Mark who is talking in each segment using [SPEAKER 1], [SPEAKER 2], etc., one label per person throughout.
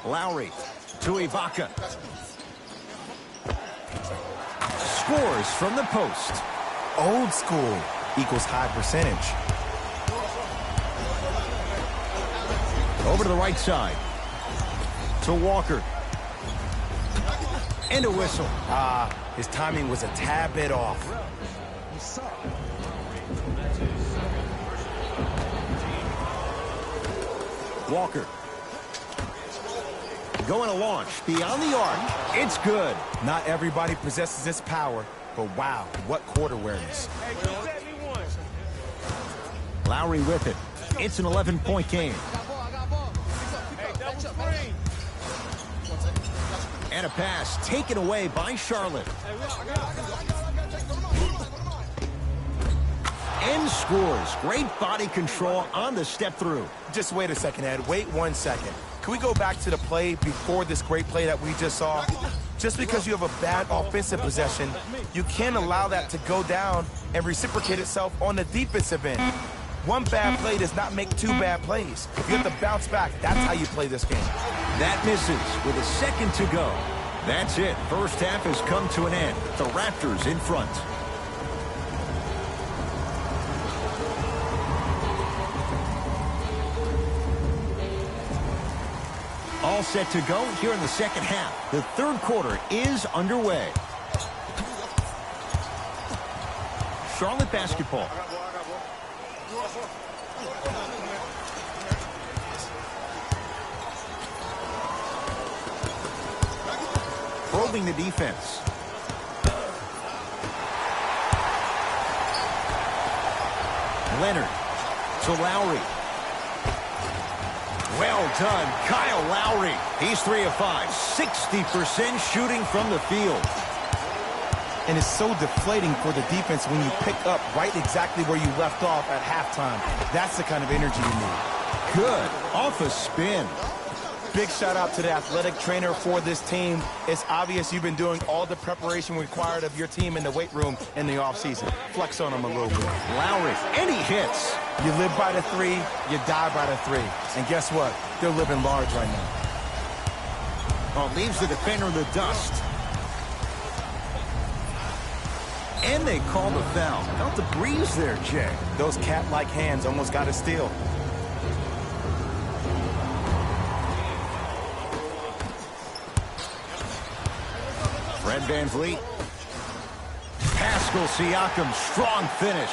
[SPEAKER 1] Lowry to Ibaka. Scores from the post.
[SPEAKER 2] Old school equals high percentage.
[SPEAKER 1] Over to the right side. To Walker. And a whistle.
[SPEAKER 2] His timing was a tad bit off.
[SPEAKER 1] Walker. Going to launch beyond the arc. It's good.
[SPEAKER 2] Not everybody possesses this power, but wow, what court awareness.
[SPEAKER 1] Lowry with it. It's an 11-point game. And a pass taken away by Charlotte. And scores. Great body control on the step through.
[SPEAKER 2] Just wait a second, Ed. Wait 1 second. Can we go back to the play before this great play that we just saw? Just because you have a bad offensive possession, you can't allow that to go down and reciprocate itself on the defensive end. One bad play does not make two bad plays. You have to bounce back. That's how you play this game.
[SPEAKER 1] That misses with a second to go. That's it. First half has come to an end. The Raptors in front. All set to go here in the second half. The third quarter is underway. Charlotte basketball. Probing the defense. Leonard to Lowry. Well done, Kyle Lowry. He's 3 of 5, 60% shooting from the field.
[SPEAKER 2] And it's so deflating for the defense when you pick up right exactly where you left off at halftime. That's the kind of energy you need.
[SPEAKER 1] Good, off a spin.
[SPEAKER 2] Big shout out to the athletic trainer for this team. It's obvious you've been doing all the preparation required of your team in the weight room in the offseason. Flex on them a little bit.
[SPEAKER 1] Lowry, and he hits.
[SPEAKER 2] You live by the three, you die by the three. And guess what? They're living large right now.
[SPEAKER 1] Oh, leaves the defender in the dust. And they call the foul. Felt the breeze there, Jay.
[SPEAKER 2] Those cat-like hands almost got a steal.
[SPEAKER 1] Fred VanVleet. Pascal Siakam, strong finish.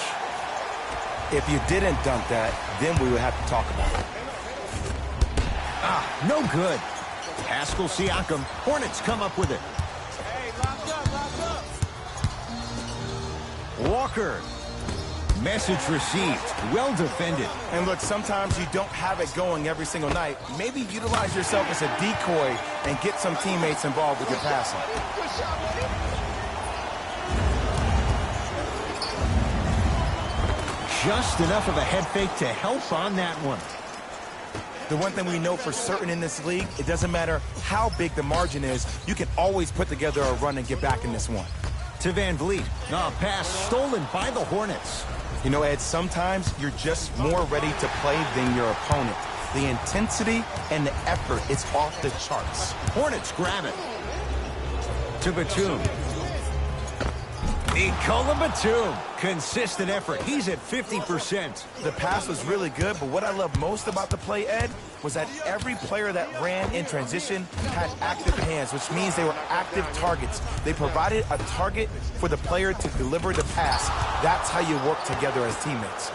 [SPEAKER 2] If you didn't dunk that, then we would have to talk about it.
[SPEAKER 1] No good. Pascal Siakam. Hornets come up with it. Walker. Message received. Well defended.
[SPEAKER 2] And look, sometimes you don't have it going every single night. Maybe utilize yourself as a decoy and get some teammates involved with your passing.
[SPEAKER 1] Just enough of a head fake to help on that one.
[SPEAKER 2] The one thing we know for certain in this league, it doesn't matter how big the margin is, you can always put together a run and get back in this one.
[SPEAKER 1] To VanVleet. Pass stolen by the Hornets.
[SPEAKER 2] You know, Ed, sometimes you're just more ready to play than your opponent. The intensity and the effort is off the charts.
[SPEAKER 1] Hornets grab it. To Batum. Nicola Batum. Consistent effort. He's at 50%.
[SPEAKER 2] The pass was really good, but what I love most about the play, Ed, was that every player that ran in transition had active hands, which means they were active targets. They provided a target for the player to deliver the pass. That's how you work together as teammates.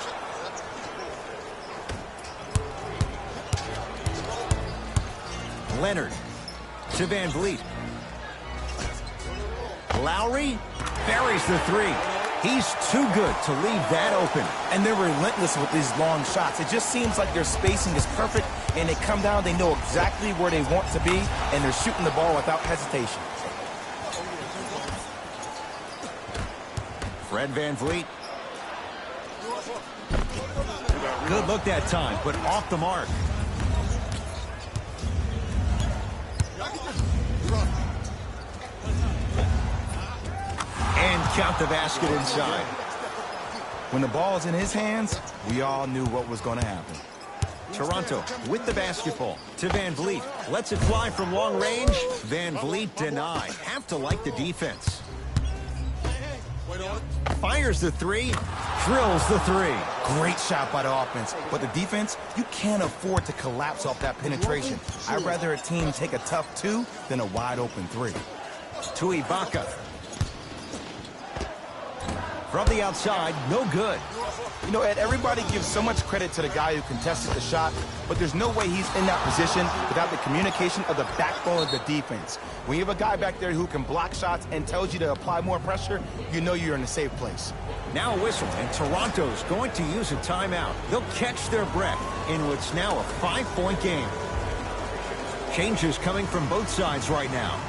[SPEAKER 1] Leonard to VanVleet. Lowry buries the three. He's too good to leave that open.
[SPEAKER 2] And they're relentless with these long shots. It just seems like their spacing is perfect, and they come down, they know exactly where they want to be, and they're shooting the ball without hesitation.
[SPEAKER 1] Fred VanVleet. Good look that time, but off the mark. And count the basket inside.
[SPEAKER 2] When the ball's in his hands, we all knew what was going to happen.
[SPEAKER 1] Toronto with the basketball to Van Vliet. Lets it fly from long range. Van Vliet denied. Have to like the defense. Fires the three. Drills the three.
[SPEAKER 2] Great shot by the offense. But the defense, you can't afford to collapse off that penetration. I'd rather a team take a tough two than a wide open three.
[SPEAKER 1] To Ibaka. From the outside, no good.
[SPEAKER 2] You know, Ed, everybody gives so much credit to the guy who contested the shot, but there's no way he's in that position without the communication of the backbone of the defense. When you have a guy back there who can block shots and tells you to apply more pressure, you know you're in a safe place.
[SPEAKER 1] Now a whistle, and Toronto's going to use a timeout. They'll catch their breath in what's now a 5-point game. Changes coming from both sides right now.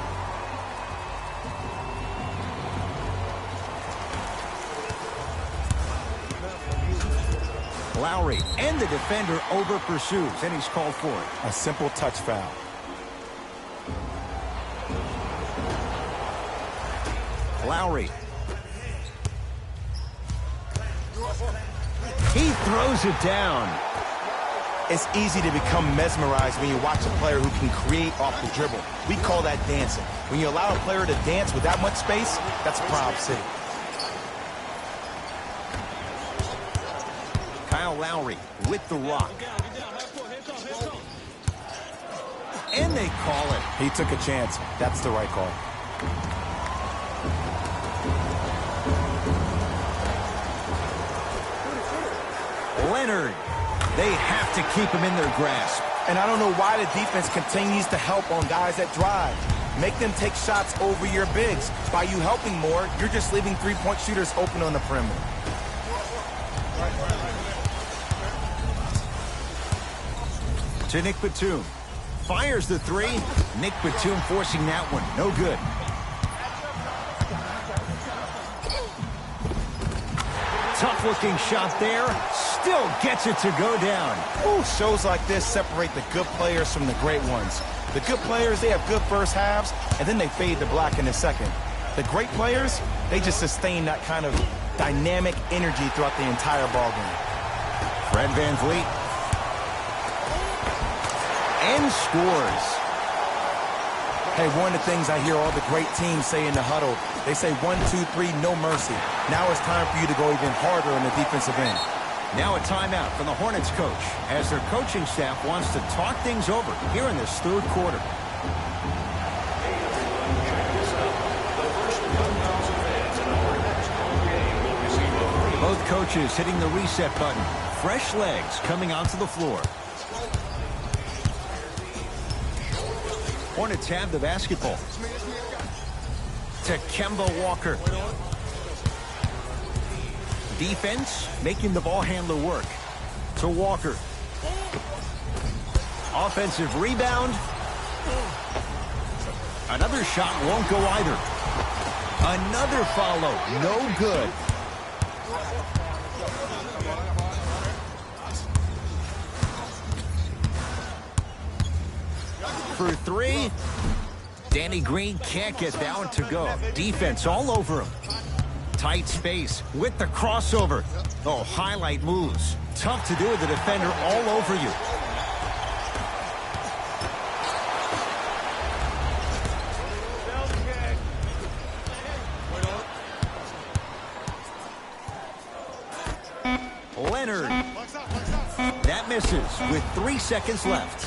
[SPEAKER 1] Lowry, and the defender over pursues, and he's called for it.
[SPEAKER 2] A simple touch foul.
[SPEAKER 1] Lowry. He throws it down.
[SPEAKER 2] It's easy to become mesmerized when you watch a player who can create off the dribble. We call that dancing. When you allow a player to dance with that much space, that's a proud city.
[SPEAKER 1] Kyle Lowry with the rock. And they call it.
[SPEAKER 2] He took a chance. That's the right call.
[SPEAKER 1] Leonard. They have to keep him in their grasp.
[SPEAKER 2] And I don't know why the defense continues to help on guys that drive. Make them take shots over your bigs. By you helping more, you're just leaving three-point shooters open on the perimeter.
[SPEAKER 1] To Nick Batum. Fires the three. Nick Batum forcing that one. No good. Tough-looking shot there. Still gets it to go down.
[SPEAKER 2] Ooh, shows like this separate the good players from the great ones. The good players, they have good first halves, and then they fade to black in the second. The great players, they just sustain that kind of dynamic energy throughout the entire ballgame.
[SPEAKER 1] Fred Van Vliet. And scores.
[SPEAKER 2] Hey, one of the things I hear all the great teams say in the huddle, they say 1, 2, 3, no mercy. Now it's time for you to go even harder on the defensive end.
[SPEAKER 1] Now a timeout from the Hornets coach as their coaching staff wants to talk things over here in this third quarter. Both coaches hitting the reset button. Fresh legs coming onto the floor. Hornets have the basketball. To Kemba Walker. Defense making the ball handler work. To Walker. Offensive rebound. Another shot won't go either. Another follow. No good. For three. Danny Green can't get that one to go. Defense all over him. Tight space with the crossover. Oh, highlight moves. Tough to do with the defender all over you. Leonard. That misses with 3 seconds left.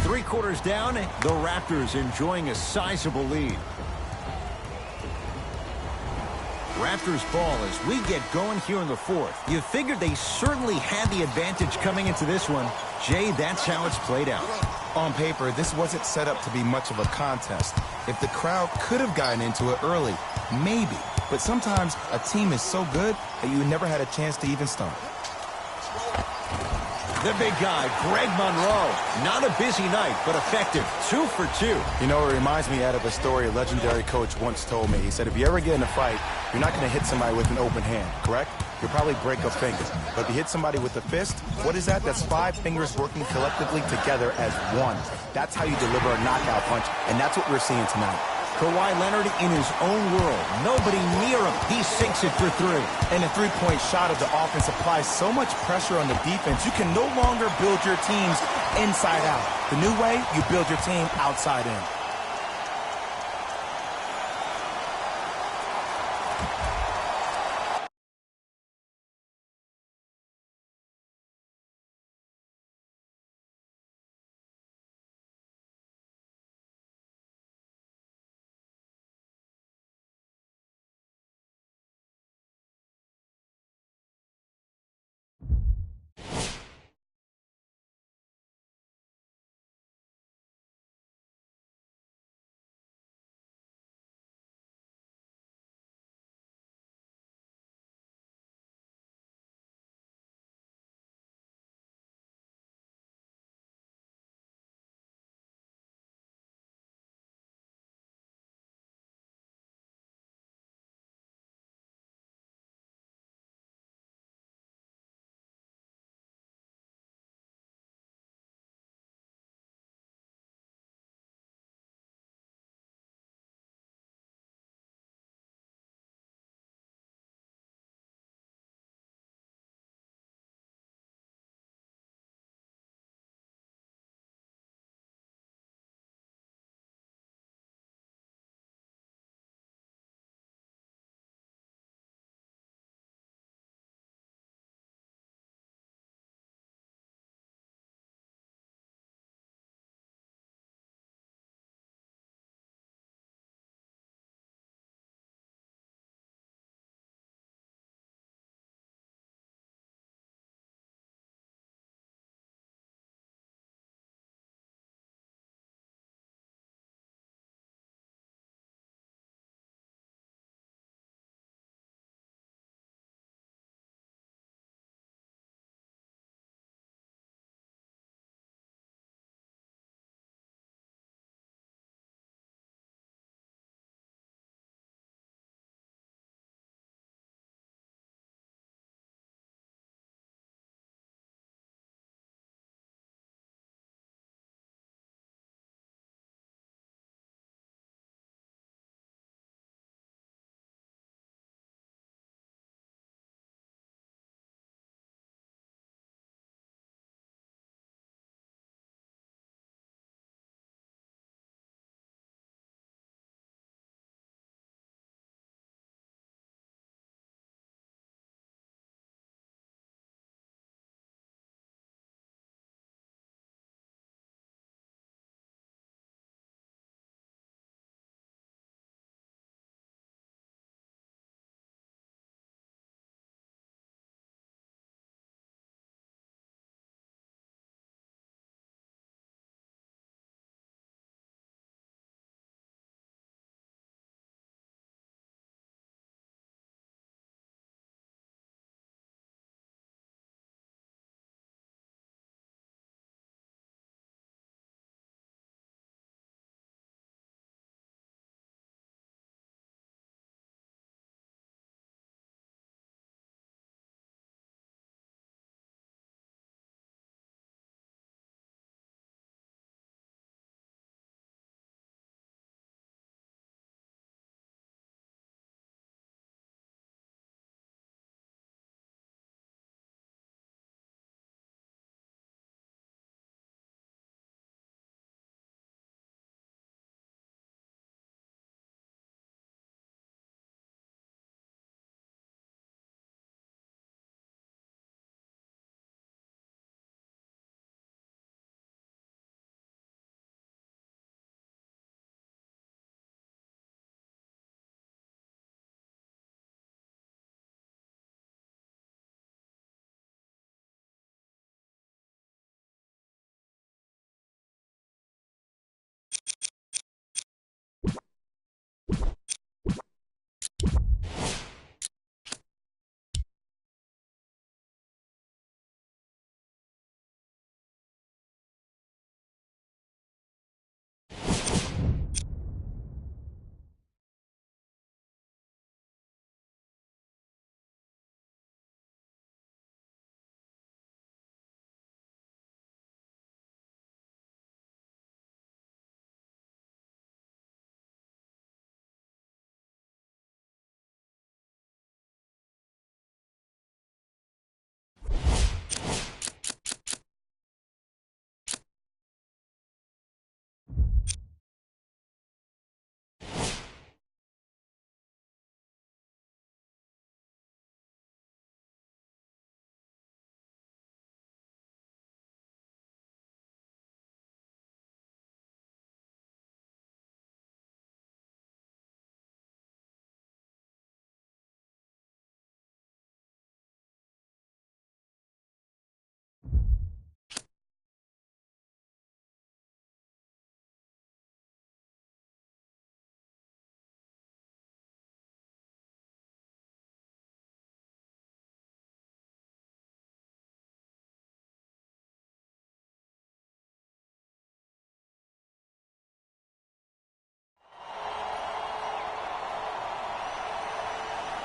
[SPEAKER 1] 3 quarters down, the Raptors enjoying a sizable lead. Raptors ball as we get going here in the fourth. You figured they certainly had the advantage coming into this one. Jay, that's how it's played out.
[SPEAKER 2] On paper, this wasn't set up to be much of a contest. If the crowd could have gotten into it early, maybe. But sometimes a team is so good that you never had a chance to even start.
[SPEAKER 1] The big guy, Greg Monroe. Not a busy night, but effective. 2 for 2.
[SPEAKER 2] You know, it reminds me of a story a legendary coach once told me. He said, if you ever get in a fight, you're not going to hit somebody with an open hand, correct? You'll probably break a finger. But if you hit somebody with a fist, what is that? That's 5 fingers working collectively together as one. That's how you deliver a knockout punch, and that's what we're seeing tonight.
[SPEAKER 1] Kawhi Leonard in his own world. Nobody near him. He sinks it for three.
[SPEAKER 2] And the three-point shot of the offense applies so much pressure on the defense, you can no longer build your teams inside out. The new way, you build your team outside in.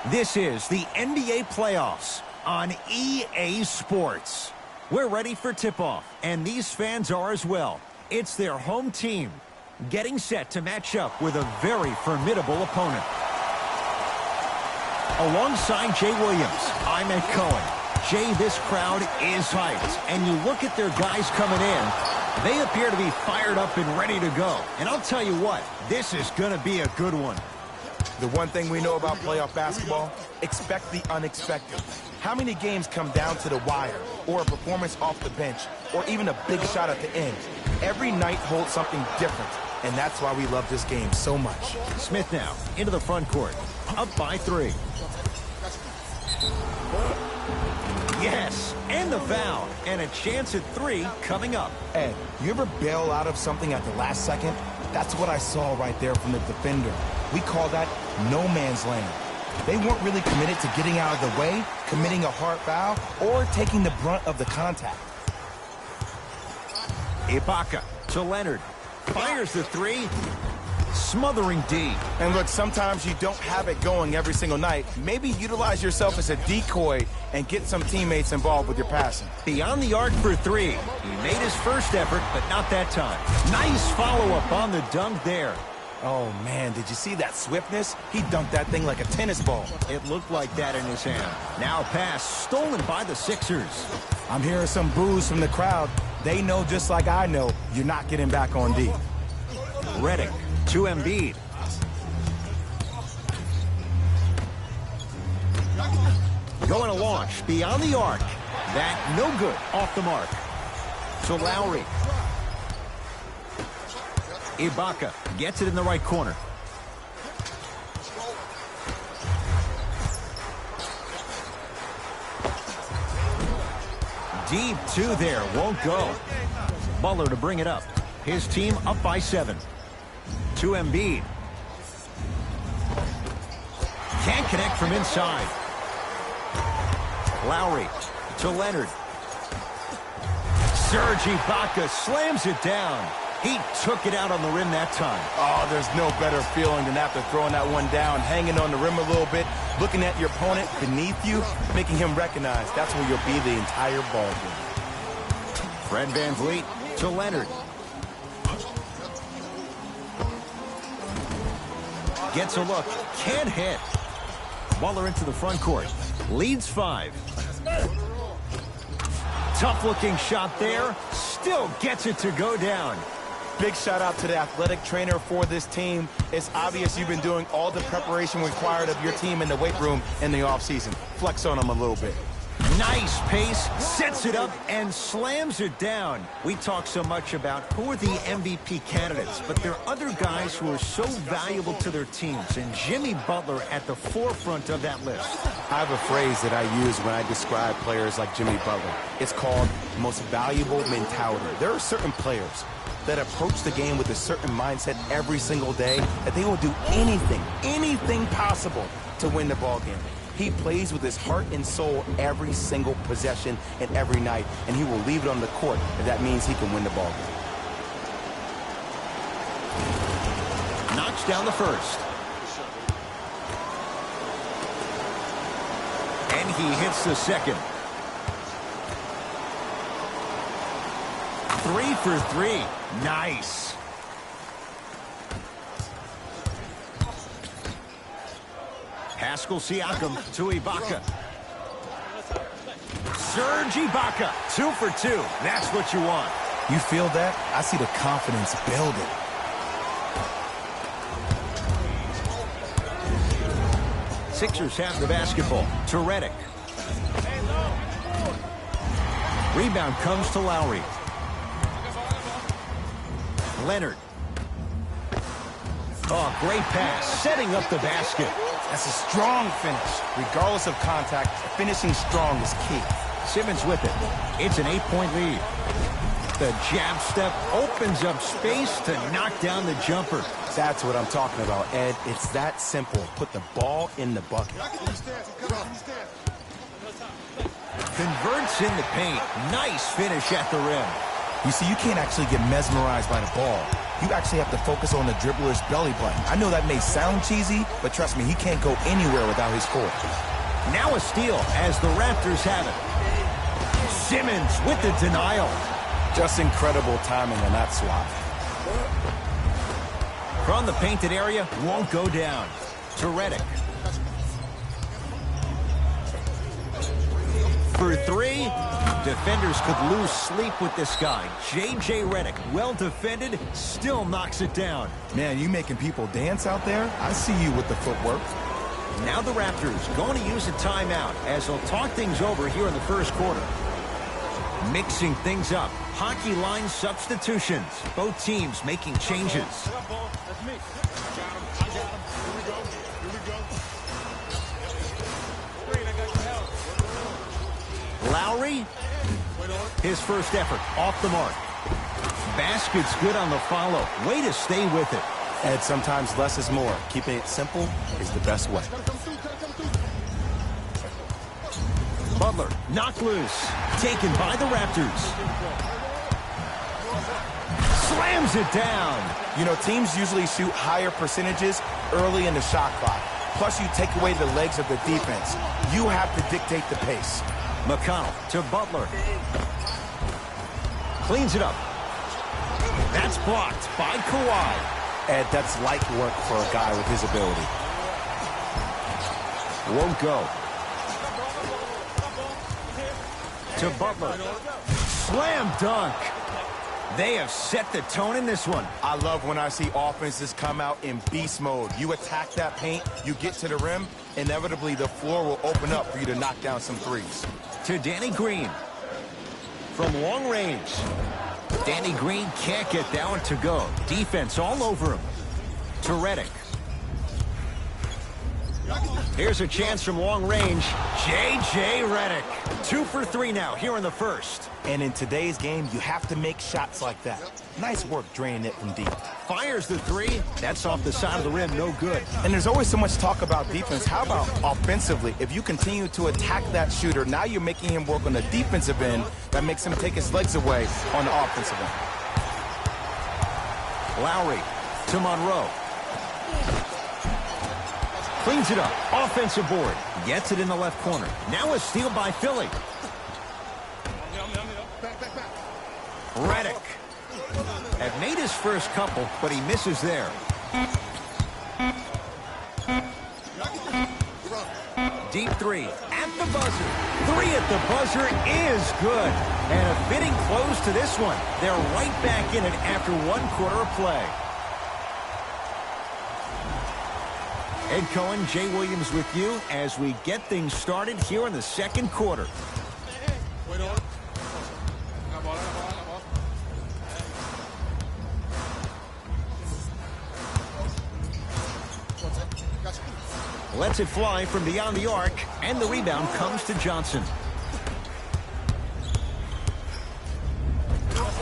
[SPEAKER 1] This is the NBA playoffs on EA Sports. We're ready for tip-off, and these fans are as well. It's their home team getting set to match up with a very formidable opponent. Alongside Jay Williams, I'm Ed Cohen. Jay, this crowd is hyped, and you look at their guys coming in, they appear to be fired up and ready to go. And I'll tell you what, this is going to be a good one.
[SPEAKER 2] The one thing we know about playoff basketball, expect the unexpected. How many games come down to the wire, or a performance off the bench, or even a big shot at the end? Every night holds something different, and that's why we love this game so much.
[SPEAKER 1] Smith now into the front court, up by 3. Yes, and the foul, and a chance at 3 coming up.
[SPEAKER 2] Ed, you ever bail out of something at the last second? That's what I saw right there from the defender. We call that no man's land. They weren't really committed to getting out of the way, committing a hard foul, or taking the brunt of the contact.
[SPEAKER 1] Ibaka to Leonard. Fires the 3. Smothering D.
[SPEAKER 2] And look, sometimes you don't have it going every single night. Maybe utilize yourself as a decoy and get some teammates involved with your passing.
[SPEAKER 1] Beyond the arc for 3. He made his first effort, but not that time. Nice follow-up on the dunk there.
[SPEAKER 2] Oh, man, did you see that swiftness? He dunked that thing like a tennis ball.
[SPEAKER 1] It looked like that in his hand. Now a pass stolen by the Sixers.
[SPEAKER 2] I'm hearing some boos from the crowd. They know just like I know you're not getting back on D.
[SPEAKER 1] Redick to Embiid. Going to launch beyond the arc. That no good, off the mark. So Lowry. Ibaka gets it in the right corner. Deep 2 there, won't go. Butler to bring it up. His team up by 7. To Embiid. Can't connect from inside. Lowry to Leonard. Serge Ibaka slams it down. He took it out on the rim that time.
[SPEAKER 2] Oh, there's no better feeling than after throwing that one down, hanging on the rim a little bit, looking at your opponent beneath you, making him recognize that's where you'll be the entire ball game.
[SPEAKER 1] Fred VanVleet to Leonard. Gets a look, can't hit. Butler into the front court. Leads 5. Tough-looking shot there. Still gets it to go down.
[SPEAKER 2] Big shout out to the athletic trainer for this team. It's obvious you've been doing all the preparation required of your team in the weight room in the offseason. Flex on them a little bit.
[SPEAKER 1] Nice pace, sets it up, and slams it down. We talk so much about who are the MVP candidates, but there are other guys who are so valuable to their teams, and Jimmy Butler at the forefront of that list.
[SPEAKER 2] I have a phrase that I use when I describe players like Jimmy Butler. It's called most valuable mentality. There are certain players that approach the game with a certain mindset every single day that they will do anything possible to win the ball game. He plays with his heart and soul every single possession and every night, and he will leave it on the court if that means he can win the ball game.
[SPEAKER 1] Knocks down the first. And he hits the second. 3 for 3. Nice. Pascal Siakam to Ibaka. Serge Ibaka, 2 for 2. That's what you want.
[SPEAKER 2] You feel that? I see the confidence building.
[SPEAKER 1] Sixers have the basketball. To Redick. Rebound comes to Lowry. Leonard. Oh, great pass. Setting up the basket.
[SPEAKER 2] That's a strong finish. Regardless of contact, finishing strong is key.
[SPEAKER 1] Simmons with it. It's an 8-point lead. The jab step opens up space to knock down the jumper.
[SPEAKER 2] That's what I'm talking about, Ed. It's that simple. Put the ball in the bucket.
[SPEAKER 1] Converts in the paint. Nice finish at the rim.
[SPEAKER 2] You see, you can't actually get mesmerized by the ball. you actually have to focus on the dribbler's belly button. I know that may sound cheesy, but trust me, he can't go anywhere without his core.
[SPEAKER 1] Now a steal as the Raptors have it. Simmons with the denial.
[SPEAKER 2] Just incredible timing on that swap.
[SPEAKER 1] From the painted area, won't go down. To Redick. For three, defenders could lose sleep with this guy. J.J. Redick, well defended, still knocks it down.
[SPEAKER 2] Man, you making people dance out there? I see you with the footwork.
[SPEAKER 1] Now the Raptors going to use a timeout as they'll talk things over here in the first quarter. Mixing things up. Hockey line substitutions. Both teams making changes. Lowry, his first effort off the mark. Basket's good on the follow. Way to stay with it.
[SPEAKER 2] And sometimes less is more. Keeping it simple is the best way.
[SPEAKER 1] Butler knocked loose. Taken by the Raptors. Slams it down.
[SPEAKER 2] You know, teams usually shoot higher percentages early in the shot clock. Plus, you take away the legs of the defense. You have to dictate the pace.
[SPEAKER 1] McConnell to Butler. Cleans it up. That's blocked by Kawhi.
[SPEAKER 2] Ed, that's light work for a guy with his ability.
[SPEAKER 1] Won't go. To Butler. Slam dunk. They have set the tone in this one.
[SPEAKER 2] I love when I see offenses come out in beast mode. You attack that paint, you get to the rim, inevitably the floor will open up for you to knock down some threes.
[SPEAKER 1] To Danny Green. From long range. Danny Green can't get that one to go. Defense all over him. To Redick. Here's a chance from long range. J.J. Redick. 2 for 3 now here in the first.
[SPEAKER 2] And in today's game, you have to make shots like that. Nice work draining it from deep.
[SPEAKER 1] Fires the three. That's off the side of the rim. No good.
[SPEAKER 2] And there's always so much talk about defense. How about offensively? If you continue to attack that shooter, now you're making him work on the defensive end. That makes him take his legs away on the offensive end.
[SPEAKER 1] Lowry to Monroe. Cleans it up. Offensive board. Gets it in the left corner. Now a steal by Philly. Redick. Had made his first couple, but he misses there. Deep three at the buzzer. Three at the buzzer is good. And a fitting close to this one. They're right back in it after 1 quarter of play. Ed Cohen, Jay Williams with you as we get things started here in the second quarter. Lets it fly from beyond the arc, and the rebound comes to Johnson.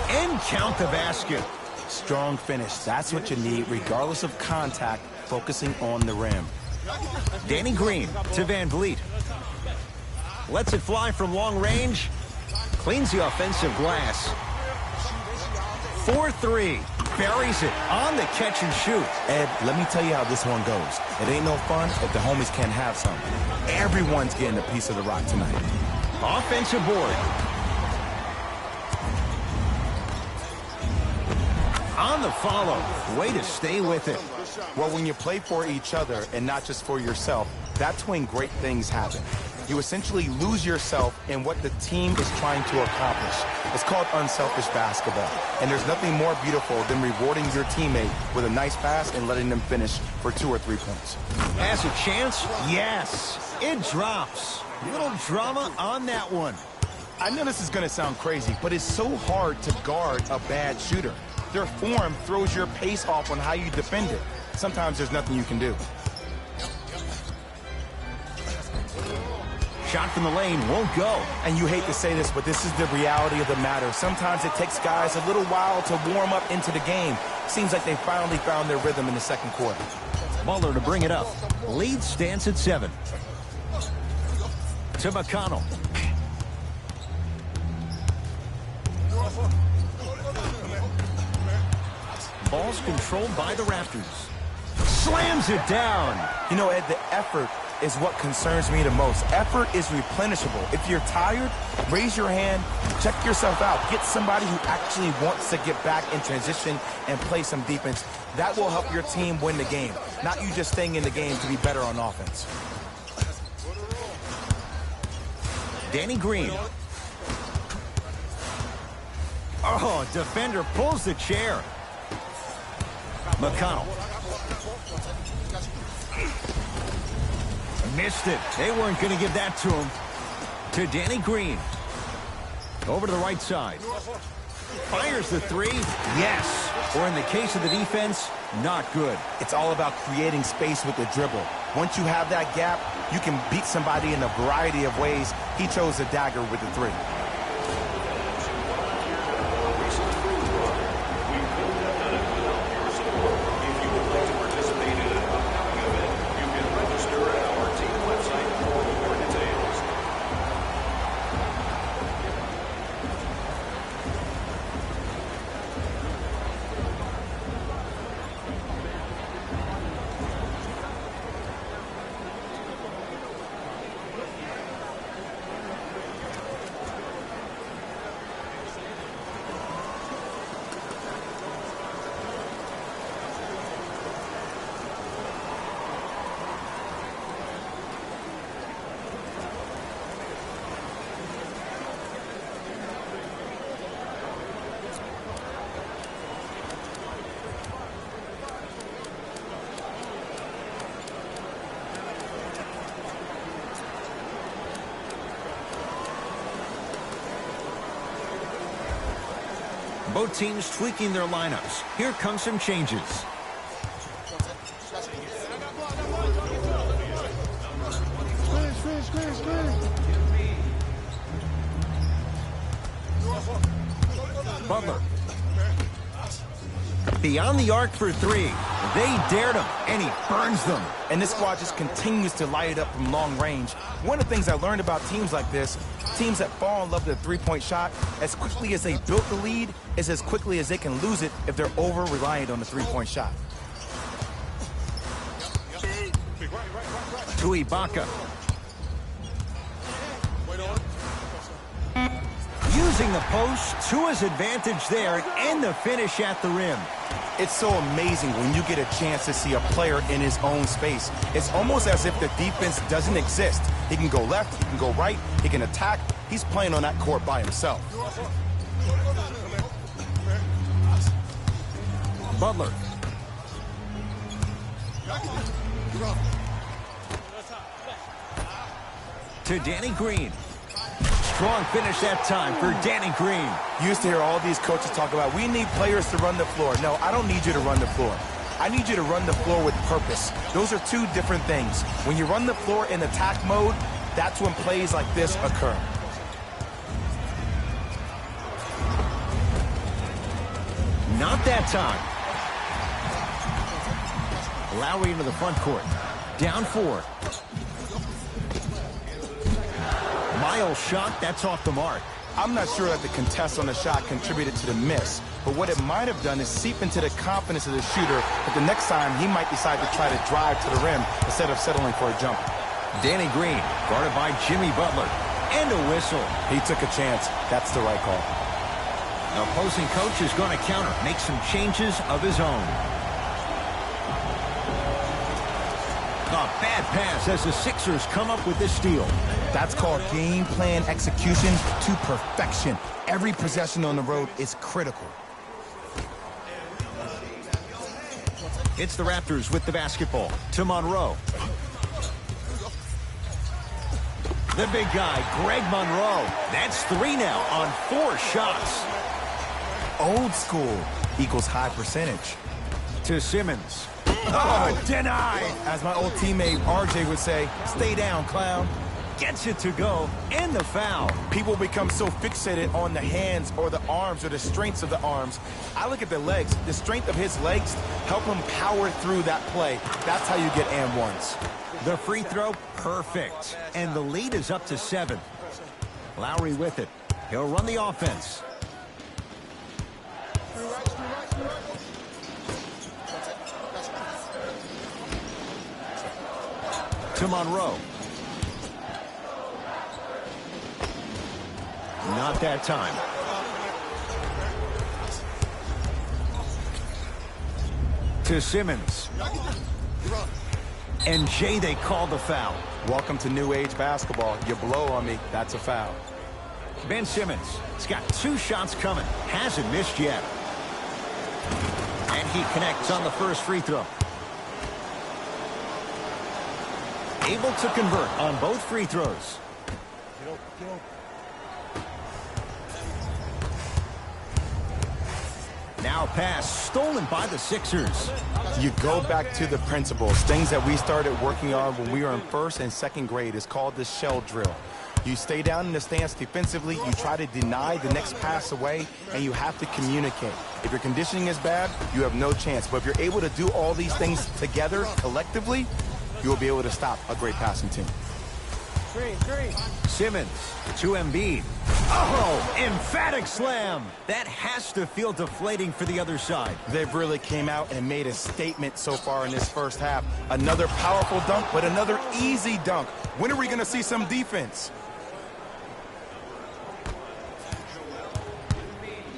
[SPEAKER 1] And count the basket.
[SPEAKER 2] Strong finish. That's what you need, regardless of contact, focusing on the rim.
[SPEAKER 1] Danny Green to Van Vliet. Lets it fly from long range. Cleans the offensive glass. 4-3. Buries it on the catch and shoot.
[SPEAKER 2] Ed, let me tell you how this one goes. It ain't no fun if the homies can't have something. Everyone's getting a piece of the rock tonight.
[SPEAKER 1] Offensive board. On the follow. Way to stay with it.
[SPEAKER 2] Well, when you play for each other and not just for yourself, that's when great things happen. You essentially lose yourself in what the team is trying to accomplish. It's called unselfish basketball. And there's nothing more beautiful than rewarding your teammate with a nice pass and letting them finish for 2 or 3 points.
[SPEAKER 1] Has a chance? Yes. It drops. Little drama on that one.
[SPEAKER 2] I know this is going to sound crazy, but it's so hard to guard a bad shooter. Their form throws your pace off on how you defend it. Sometimes there's nothing you can do.
[SPEAKER 1] Shot from the lane won't go.
[SPEAKER 2] And you hate to say this, but this is the reality of the matter. Sometimes it takes guys a little while to warm up into the game. Seems like they finally found their rhythm in the second quarter.
[SPEAKER 1] Butler to bring it up. Lead stands at 7. To McConnell. Ball's controlled by the Raptors. Slams it down.
[SPEAKER 2] You know, Ed, the effort is what concerns me the most. Effort is replenishable. If you're tired, raise your hand, check yourself out. Get somebody who actually wants to get back in transition and play some defense. That will help your team win the game, not you just staying in the game to be better on offense.
[SPEAKER 1] Danny Green. Oh, defender pulls the chair. McConnell. Missed it. They weren't going to give that to him. To Danny Green. Over to the right side. Fires the three. Yes. Or in the case of the defense, not good.
[SPEAKER 2] It's all about creating space with the dribble. Once you have that gap, you can beat somebody in a variety of ways. He chose the dagger with the three.
[SPEAKER 1] Both teams tweaking their lineups. Here come some changes. Butler. Beyond the arc for three. They dared him, and he burns them.
[SPEAKER 2] And this squad just continues to light it up from long range. One of the things I learned about teams like this, teams that fall in love with the three-point shot, as quickly as they built the lead, is as quickly as they can lose it if they're over-reliant on the three-point shot.
[SPEAKER 1] To Ibaka. Using the post to his advantage there, and the finish at the rim.
[SPEAKER 2] It's so amazing when you get a chance to see a player in his own space. It's almost as if the defense doesn't exist. He can go left, he can go right, he can attack. He's playing on that court by himself.
[SPEAKER 1] Butler. To Danny Green. Strong finish that time for Danny Green.
[SPEAKER 2] You used to hear all these coaches talk about, we need players to run the floor. No, I don't need you to run the floor. I need you to run the floor with purpose. Those are two different things. When you run the floor in attack mode, that's when plays like this occur.
[SPEAKER 1] Not that time. Lowry into the front court. Down 4. Miles shot, that's off the mark.
[SPEAKER 2] I'm not sure that the contest on the shot contributed to the miss, but what it might have done is seep into the confidence of the shooter, but the next time he might decide to try to drive to the rim instead of settling for a jump.
[SPEAKER 1] Danny Green, guarded by Jimmy Butler. And a whistle.
[SPEAKER 2] He took a chance. That's the right call.
[SPEAKER 1] The opposing coach is going to counter, make some changes of his own. A bad pass as the Sixers come up with this steal.
[SPEAKER 2] That's called game plan execution to perfection. Every possession on the road is critical.
[SPEAKER 1] It's the Raptors with the basketball. To Monroe. The big guy, Greg Monroe. That's 3 now on 4 shots.
[SPEAKER 2] Old school equals high percentage.
[SPEAKER 1] To Simmons. Oh, denied.
[SPEAKER 2] As my old teammate RJ would say, stay down, clown.
[SPEAKER 1] Gets it to go, and the foul.
[SPEAKER 2] People become so fixated on the hands or the arms or the strengths of the arms. I look at the legs. The strength of his legs help him power through that play. That's how you get and ones.
[SPEAKER 1] The free throw, perfect. And the lead is up to 7. Lowry with it. He'll run the offense. to Monroe. Not that time. To Simmons. And Jay, they called the foul.
[SPEAKER 2] Welcome to new age basketball. You blow on me, that's a foul.
[SPEAKER 1] Ben Simmons has got 2 shots coming. Hasn't missed yet. And he connects on the first free throw. Able to convert on both free throws. Now pass stolen by the Sixers.
[SPEAKER 2] You go back to the principles, things that we started working on when we were in 1st and 2nd grade. Is called the shell drill. You stay down in the stance defensively, you try to deny the next pass away, and you have to communicate. If your conditioning is bad, you have no chance. But if you're able to do all these things together, collectively, you will be able to stop a great passing team.
[SPEAKER 1] Simmons to Embiid. Oh, emphatic slam. That has to feel deflating for the other side.
[SPEAKER 2] They've really came out and made a statement so far in this first half. Another powerful dunk, but another easy dunk. When are we going to see some defense?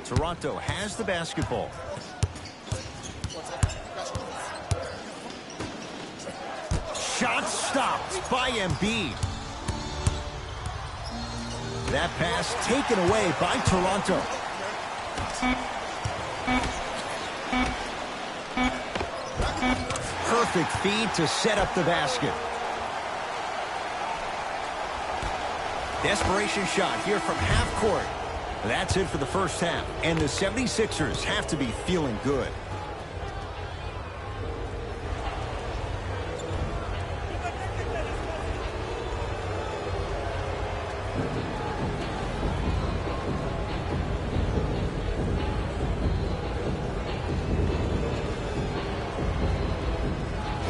[SPEAKER 1] Toronto has the basketball. Shot stopped by Embiid. That pass taken away by Toronto. Perfect feed to set up the basket. Desperation shot here from half court. That's it for the first half, and the 76ers have to be feeling good.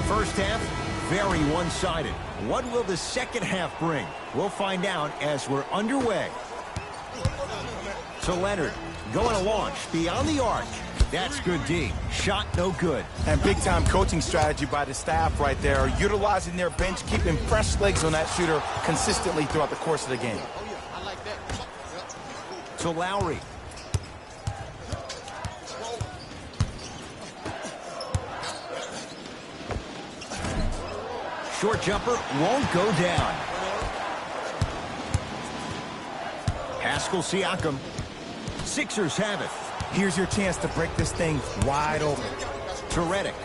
[SPEAKER 1] First half, very one-sided. What will the second half bring? We'll find out as we're underway. To Leonard, going to launch beyond the arc. That's good D. Shot no good.
[SPEAKER 2] And big-time coaching strategy by the staff right there, utilizing their bench, keeping fresh legs on that shooter consistently throughout the course of the game.
[SPEAKER 1] To Lowry. Short jumper won't go down. Pascal Siakam. Sixers have it.
[SPEAKER 2] Here's your chance to break this thing wide open.
[SPEAKER 1] To Redick.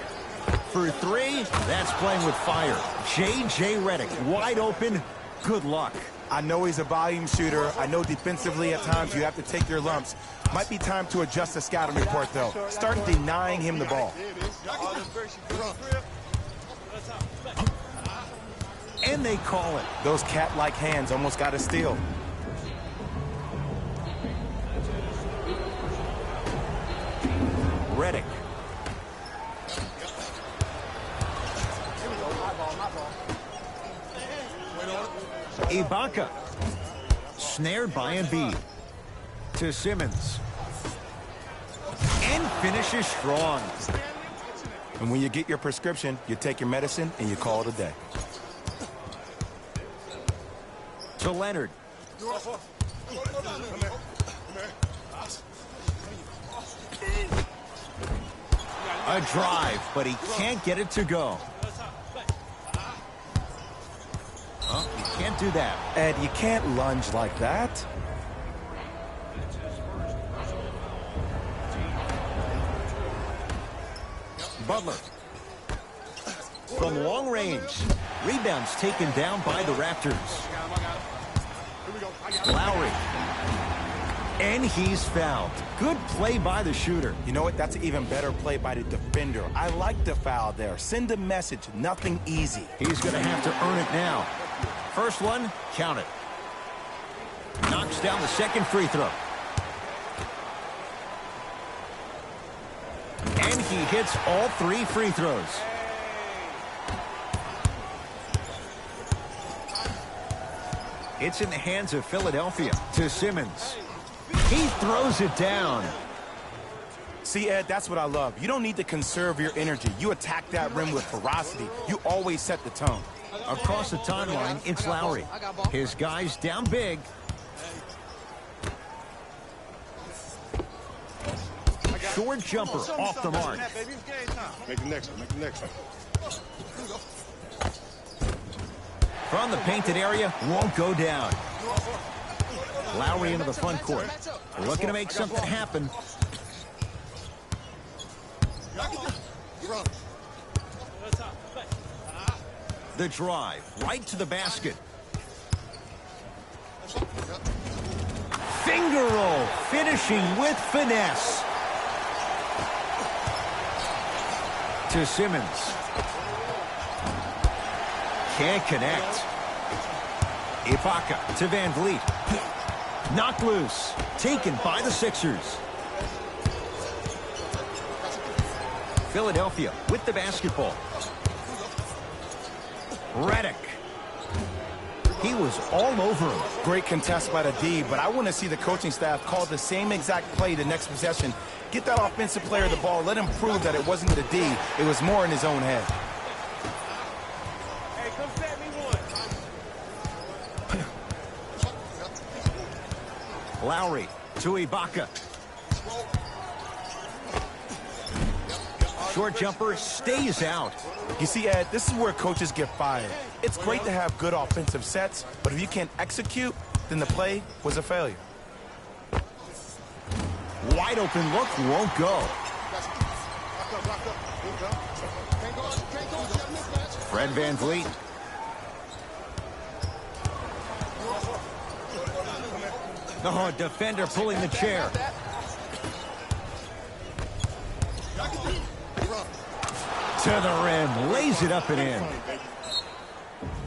[SPEAKER 1] For 3, that's playing with fire. J.J. Redick, wide open. Good luck.
[SPEAKER 2] I know he's a volume shooter. I know defensively at times you have to take your lumps. Might be time to adjust the scouting report, though. Start denying him the ball.
[SPEAKER 1] And they call it.
[SPEAKER 2] Those cat-like hands almost got a steal.
[SPEAKER 1] Redick. Ibaka. Snared by Embiid. To Simmons. And finishes strong.
[SPEAKER 2] And when you get your prescription, you take your medicine and you call it a day.
[SPEAKER 1] To Leonard. A drive, but he can't get it to go. Oh, you can't do that.
[SPEAKER 2] Ed, you can't lunge like that.
[SPEAKER 1] Butler. From long range. Rebounds taken down by the Raptors. Lowry. And he's fouled. Good play by the shooter.
[SPEAKER 2] You know what? That's an even better play by the defender. I like the foul there. Send a message. Nothing easy.
[SPEAKER 1] He's going to have to earn it now. First one, count it. Knocks down the second free throw. And he hits all 3 free throws. It's in the hands of Philadelphia. To Simmons. He throws it down.
[SPEAKER 2] See, Ed, that's what I love. You don't need to conserve your energy. You attack that rim with ferocity. You always set the tone.
[SPEAKER 1] Across the timeline, it's Lowry. His guys down big. Short jumper off the mark.
[SPEAKER 3] Make the next one. Make the next one.
[SPEAKER 1] From the painted area, won't go down. Lowry into the front court. Looking to make something happen. The drive, right to the basket. Finger roll, finishing with finesse. To Simmons. Can't connect. Ibaka to Van Vliet. Knocked loose. Taken by the Sixers. Philadelphia with the basketball. Redick. He was all over him.
[SPEAKER 2] Great contest by the D, but I want to see the coaching staff call the same exact play the next possession. Get that offensive player the ball. Let him prove that it wasn't the D. It was more in his own head.
[SPEAKER 3] Hey, come set me one.
[SPEAKER 1] Lowry to Ibaka. Short jumper stays out.
[SPEAKER 2] You see, Ed, this is where coaches get fired. It's great to have good offensive sets, but if you can't execute, then the play was a failure.
[SPEAKER 1] Wide open look, won't go. Fred Van Vliet. Oh, defender pulling the chair. To the rim, lays it up and in.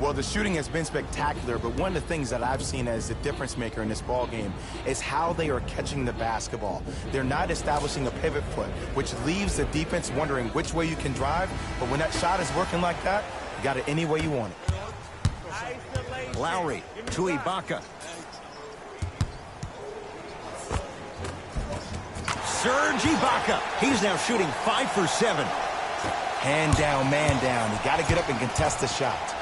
[SPEAKER 2] Well, the shooting has been spectacular, but one of the things that I've seen as a difference maker in this ball game is how they are catching the basketball. They're not establishing a pivot foot, which leaves the defense wondering which way you can drive, but when that shot is working like that, you got it any way you want it.
[SPEAKER 1] Lowry to Ibaka. Serge Ibaka. He's now shooting 5 for 7.
[SPEAKER 2] Hand down, man down. You got to get up and contest the shot.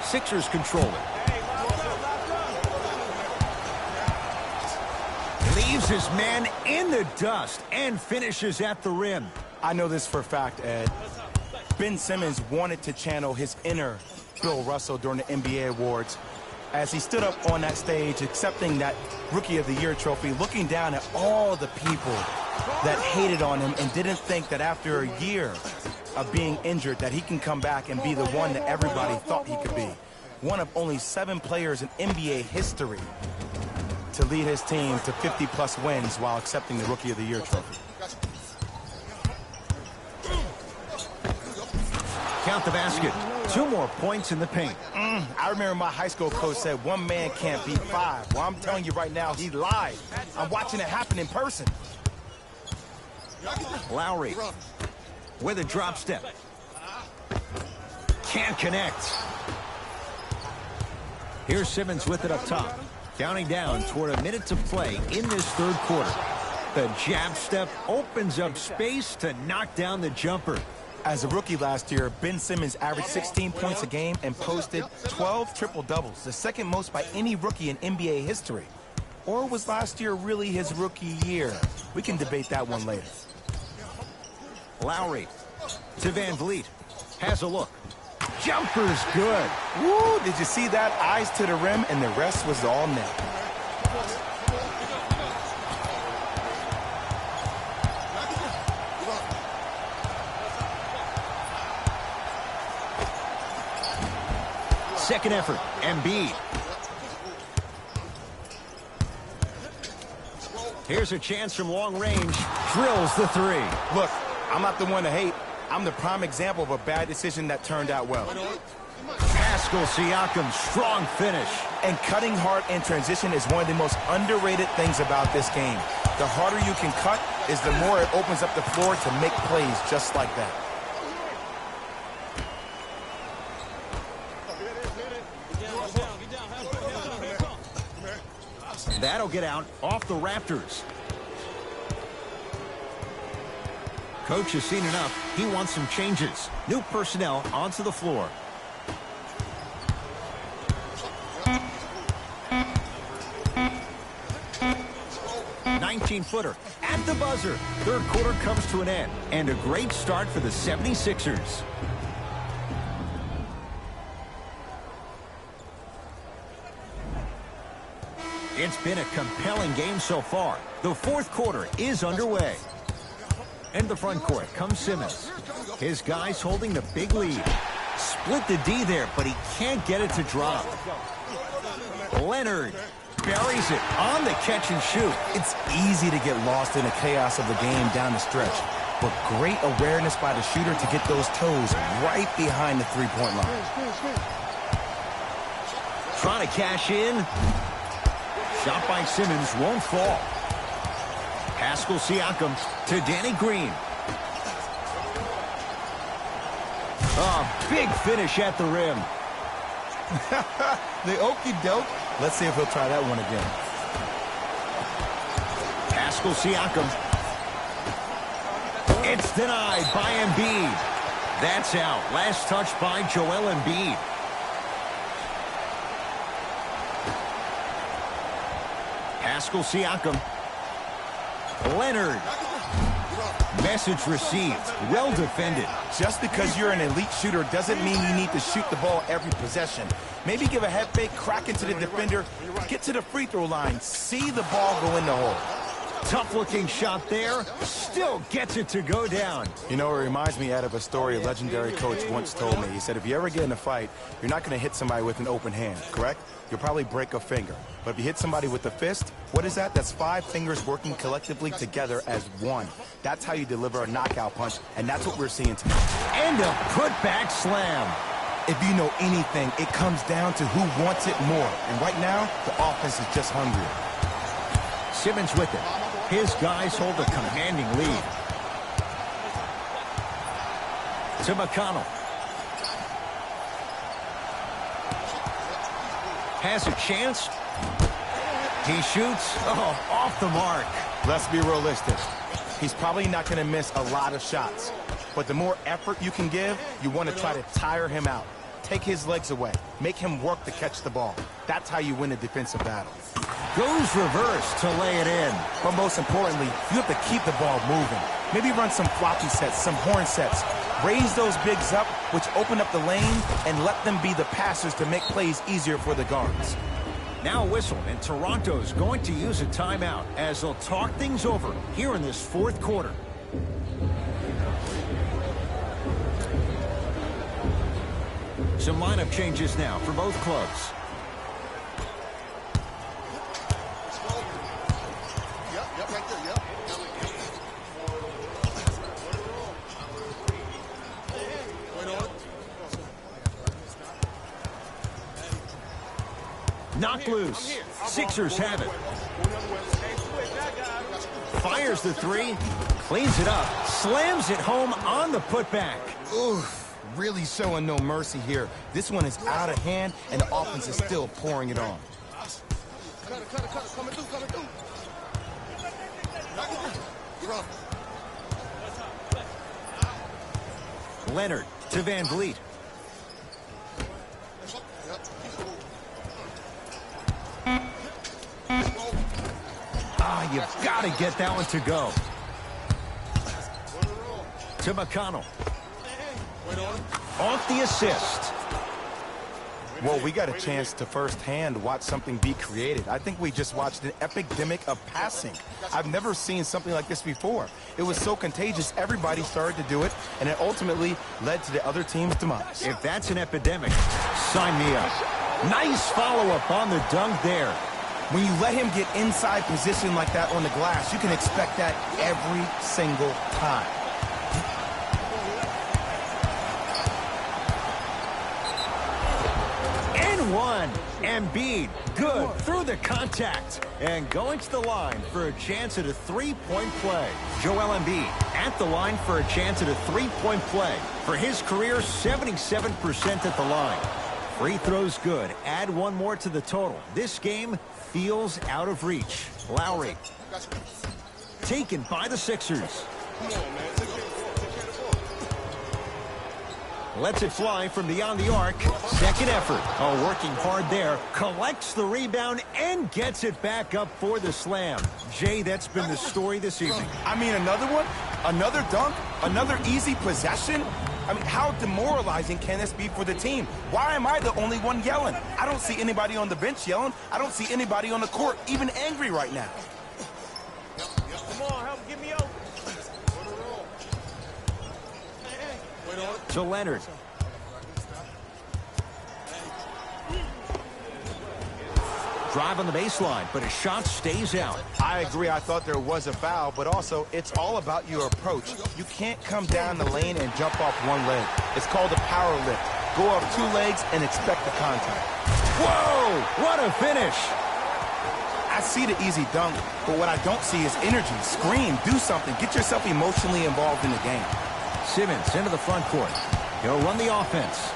[SPEAKER 1] Sixers control it. Leaves his man in the dust and finishes at the rim.
[SPEAKER 2] I know this for a fact, Ed. Ben Simmons wanted to channel his inner Bill Russell during the NBA awards as he stood up on that stage accepting that Rookie of the Year trophy, looking down at all the people that hated on him and didn't think that after a year of being injured that he can come back and be the one that everybody thought he could be. One of only 7 players in NBA history to lead his team to 50-plus wins while accepting the Rookie of the Year trophy.
[SPEAKER 1] Count the basket. 2 more points in the paint.
[SPEAKER 2] I remember my high school coach said 1 man can't beat 5. Well, I'm telling you right now, he lied. I'm watching it happen in person.
[SPEAKER 1] Lowry with a drop step. Can't connect. Here's Simmons with it up top. Counting down toward a minute to play in this third quarter. The jab step opens up space to knock down the jumper.
[SPEAKER 2] As a rookie last year, Ben Simmons averaged 16 points a game and posted 12 triple-doubles, the second most by any rookie in NBA history. Or was last year really his rookie year? We can debate that one later.
[SPEAKER 1] Lowry to Van Vliet. Has a look. Jumper's good.
[SPEAKER 2] Woo, did you see that? Eyes to the rim, and the rest was all net.
[SPEAKER 1] Second effort, Embiid. Here's a chance from long range. Drills the 3.
[SPEAKER 2] Look, I'm not the one to hate. I'm the prime example of a bad decision that turned out well.
[SPEAKER 1] Pascal Siakam, strong finish.
[SPEAKER 2] And cutting hard in transition is one of the most underrated things about this game. The harder you can cut is the more it opens up the floor to make plays just like that.
[SPEAKER 1] That'll get out off the Raptors. Coach has seen enough. He wants some changes. New personnel onto the floor. 15-footer at the buzzer. Third quarter comes to an end, and a great start for the 76ers. It's been a compelling game so far. The fourth quarter is underway. In the front court comes Simmons. His guys holding the big lead. Split the D there, but he can't get it to drop. Leonard buries it on the catch and shoot.
[SPEAKER 2] It's easy to get lost in the chaos of the game down the stretch, but great awareness by the shooter to get those toes right behind the three-point line.
[SPEAKER 1] Trying to cash in. Shot by Simmons won't fall. Pascal Siakam to Danny Green. A big finish at the rim.
[SPEAKER 2] The okey-doke. Let's see if he'll try that one again.
[SPEAKER 1] Pascal Siakam. It's denied by Embiid. That's out. Last touch by Joel Embiid. Pascal Siakam. Leonard. Message received. Well defended.
[SPEAKER 2] Just because you're an elite shooter doesn't mean you need to shoot the ball every possession. Maybe give a head fake, crack into the defender, get to the free throw line, see the ball go in the hole.
[SPEAKER 1] Tough-looking shot there. Still gets it to go down.
[SPEAKER 2] You know, it reminds me out of a story a legendary coach once told me. He said, if you ever get in a fight, you're not going to hit somebody with an open hand, correct? You'll probably break a finger. But if you hit somebody with a fist, what is that? That's 5 fingers working collectively together as one. That's how you deliver a knockout punch, and that's what we're seeing tonight.
[SPEAKER 1] And a putback slam.
[SPEAKER 2] If you know anything, it comes down to who wants it more. And right now, the offense is just hungrier.
[SPEAKER 1] Simmons with it. His guys hold a commanding lead. To McConnell. Has a chance. He shoots. Oh, off the mark.
[SPEAKER 2] Let's be realistic. He's probably not going to miss a lot of shots. But the more effort you can give, you want to try to tire him out. Take his legs away. Make him work to catch the ball. That's how you win a defensive battle.
[SPEAKER 1] Goes reverse to lay it in.
[SPEAKER 2] But most importantly, you have to keep the ball moving. Maybe run some floppy sets, some horn sets. Raise those bigs up, which open up the lane, and let them be the passers to make plays easier for the guards.
[SPEAKER 1] Now a whistle, and Toronto's going to use a timeout as they'll talk things over here in this fourth quarter. Some lineup changes now for both clubs. Knocked loose. Sixers have it. Fires the three. Cleans it up. Slams it home on the putback.
[SPEAKER 2] Oof. Really showing no mercy here. This one is out of hand, and the offense is still pouring it on.
[SPEAKER 1] Leonard to Van Vliet. You've got to get that one to go. To McConnell. Off the assist.
[SPEAKER 2] Well, we got a chance to firsthand watch something be created. I think we just watched an epidemic of passing. I've never seen something like this before. It was so contagious, everybody started to do it, and it ultimately led to the other team's demise.
[SPEAKER 1] If that's an epidemic, sign me up. Nice follow-up on the dunk there.
[SPEAKER 2] When you let him get inside position like that on the glass, you can expect that every single time.
[SPEAKER 1] And one. Embiid, good through the contact. And going to the line for a chance at a three-point play. Joel Embiid at the line for a chance at a three-point play. For his career, 77% at the line. Free throws good. Add one more to the total. This game feels out of reach. Lowry. Taken by the Sixers. Lets it fly from beyond the arc. Second effort. Oh, working hard there. Collects the rebound and gets it back up for the slam. Jay, that's been the story this evening.
[SPEAKER 2] I mean, another one? Another dunk? Another easy possession? I mean, how demoralizing can this be for the team? Why am I the only one yelling? I don't see anybody on the bench yelling. I don't see anybody on the court even angry right now.
[SPEAKER 3] Come on, help get me open.
[SPEAKER 1] To Leonard. Drive on the baseline, but his shot stays out.
[SPEAKER 2] I agree. I thought there was a foul, but also it's all about your approach. You can't come down the lane and jump off one leg. It's called a power lift. Go up two legs and expect the contact.
[SPEAKER 1] Whoa! What a finish!
[SPEAKER 2] I see the easy dunk, but what I don't see is energy. Scream, do something. Get yourself emotionally involved in the game.
[SPEAKER 1] Simmons into the front court. He'll run the offense.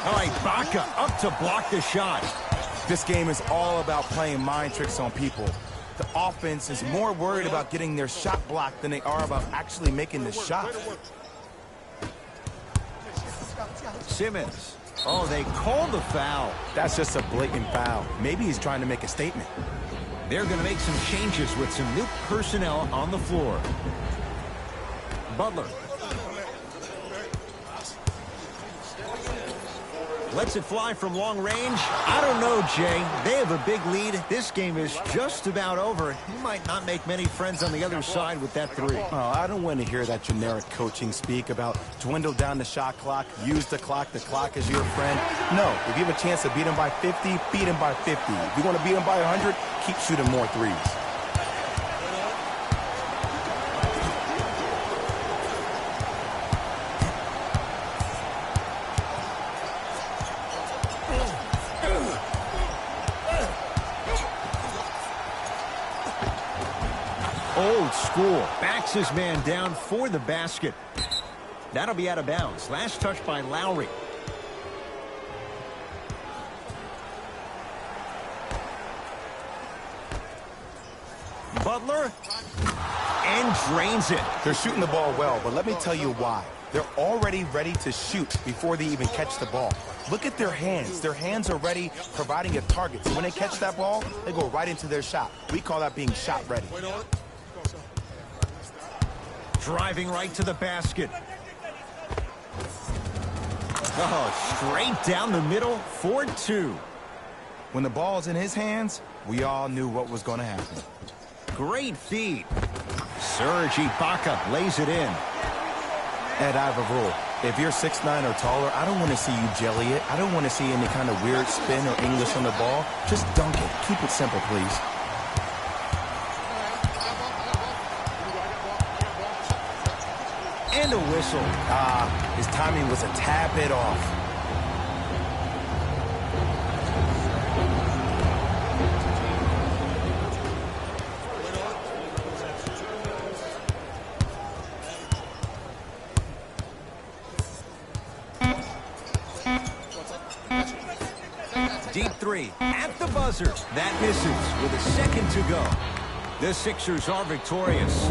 [SPEAKER 1] All right, Baca up to block the shot.
[SPEAKER 2] This game is all about playing mind tricks on people. The offense is more worried about getting their shot blocked than they are about actually making the shot.
[SPEAKER 1] Simmons. Oh, they called the foul.
[SPEAKER 2] That's just a blatant foul. Maybe he's trying to make a statement.
[SPEAKER 1] They're going to make some changes with some new personnel on the floor. Butler. Lets it fly from long range. I don't know, Jay. They have a big lead. This game is just about over. He might not make many friends on the other side with that three.
[SPEAKER 2] Oh, I don't want to hear that generic coaching speak about dwindle down the shot clock, use the clock is your friend. No, if you have a chance to beat him by 50, beat him by 50. If you want to beat him by 100, keep shooting more threes.
[SPEAKER 1] Old school. Backs his man down for the basket. That'll be out of bounds. Last touch by Lowry. Butler. And drains it.
[SPEAKER 2] They're shooting the ball well, but let me tell you why. They're already ready to shoot before they even catch the ball. Look at their hands. Their hands are ready, providing a target. So when they catch that ball, they go right into their shot. We call that being shot ready.
[SPEAKER 1] Driving right to the basket. Oh, straight down the middle for two.
[SPEAKER 2] When the ball's in his hands, we all knew what was going to happen.
[SPEAKER 1] Great feed. Serge Ibaka lays it in.
[SPEAKER 2] Ed, I have a rule. If you're 6'9" or taller, I don't want to see you jelly it. I don't want to see any kind of weird spin or English on the ball. Just dunk it. Keep it simple, please.
[SPEAKER 1] And a whistle.
[SPEAKER 2] His timing was a tad bit off.
[SPEAKER 1] Deep three at the buzzer. That misses with a second to go. The Sixers are victorious.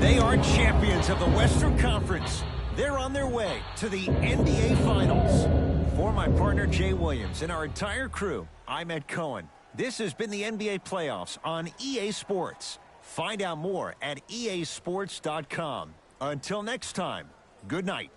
[SPEAKER 1] They are champions of the Western Conference. They're on their way to the NBA Finals. For my partner, Jay Williams, and our entire crew, I'm Ed Cohen. This has been the NBA Playoffs on EA Sports. Find out more at easports.com. Until next time, good night.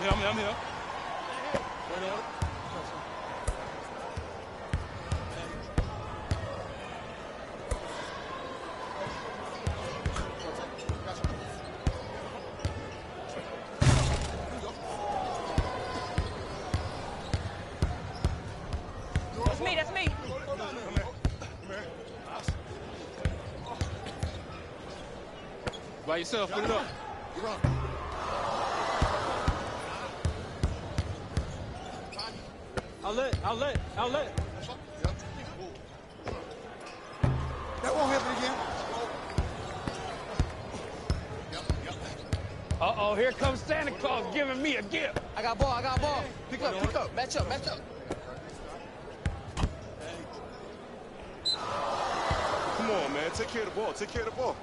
[SPEAKER 3] I'm here. I'm here. Wait on it.
[SPEAKER 4] That's me.
[SPEAKER 3] By yourself, put it up. Outlet.
[SPEAKER 5] That won't happen again.
[SPEAKER 3] Uh-oh, here comes Santa Claus giving me a gift.
[SPEAKER 4] I got ball. Pick up. Match up.
[SPEAKER 3] Come on, man. Take care of the ball.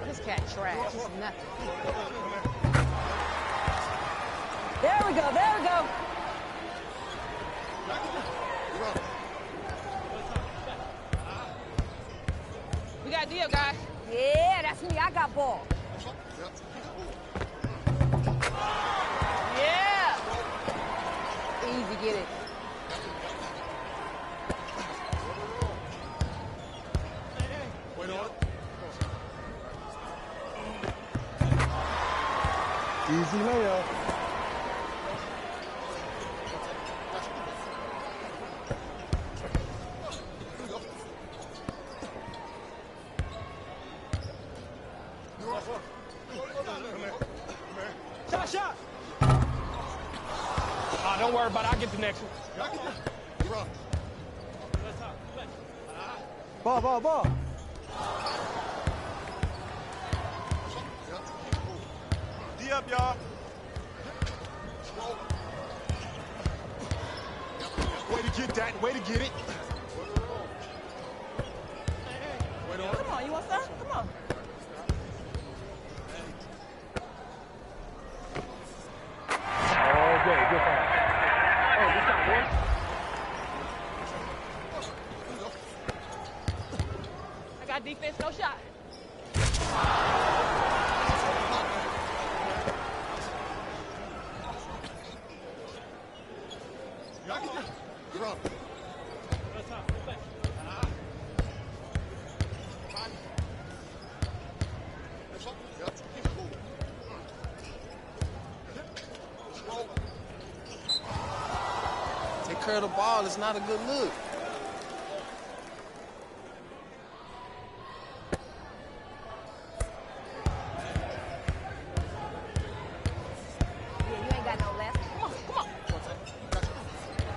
[SPEAKER 4] This cat trash. This is nothing. There we go. We got a deal, guys. Yeah, that's me. I got ball. Yeah. Easy, get it.
[SPEAKER 3] Wait on it.
[SPEAKER 5] Easy layup.
[SPEAKER 3] Shot. Don't worry about it. I'll get the next one.
[SPEAKER 5] Ball.
[SPEAKER 3] D up, y'all. Way to get that. Way to get it. Wait on it.
[SPEAKER 4] Come on, you want some? Come on.
[SPEAKER 3] Okay, good pass. Hey, good shot, boy.
[SPEAKER 4] I got defense, no shot.
[SPEAKER 6] Take care of the ball. It's not a good look.
[SPEAKER 4] Yeah, you ain't got no left. Come on.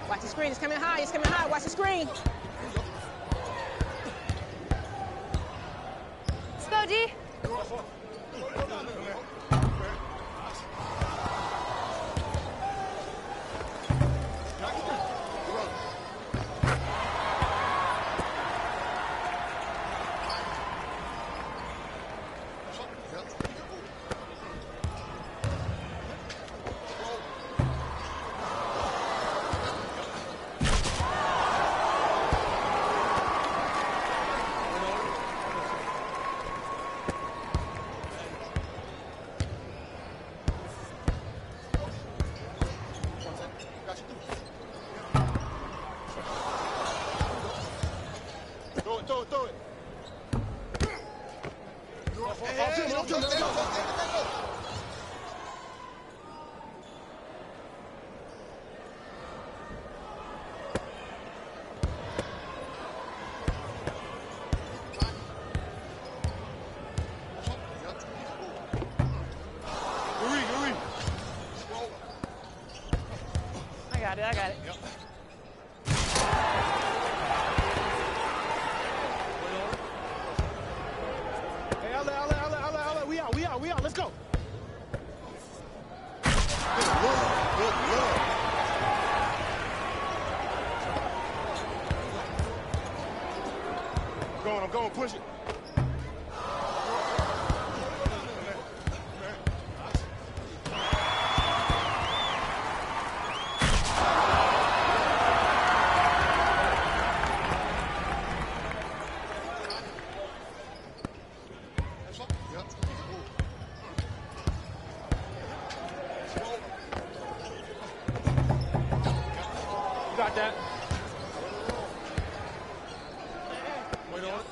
[SPEAKER 4] Watch the screen. It's coming high. Watch the screen. Let's go, G.
[SPEAKER 3] Throw it.
[SPEAKER 4] I got it.
[SPEAKER 3] Yep. Hey, outlet. We out. Let's go. Good love. I'm going, push it. Got that.
[SPEAKER 6] Wait on it.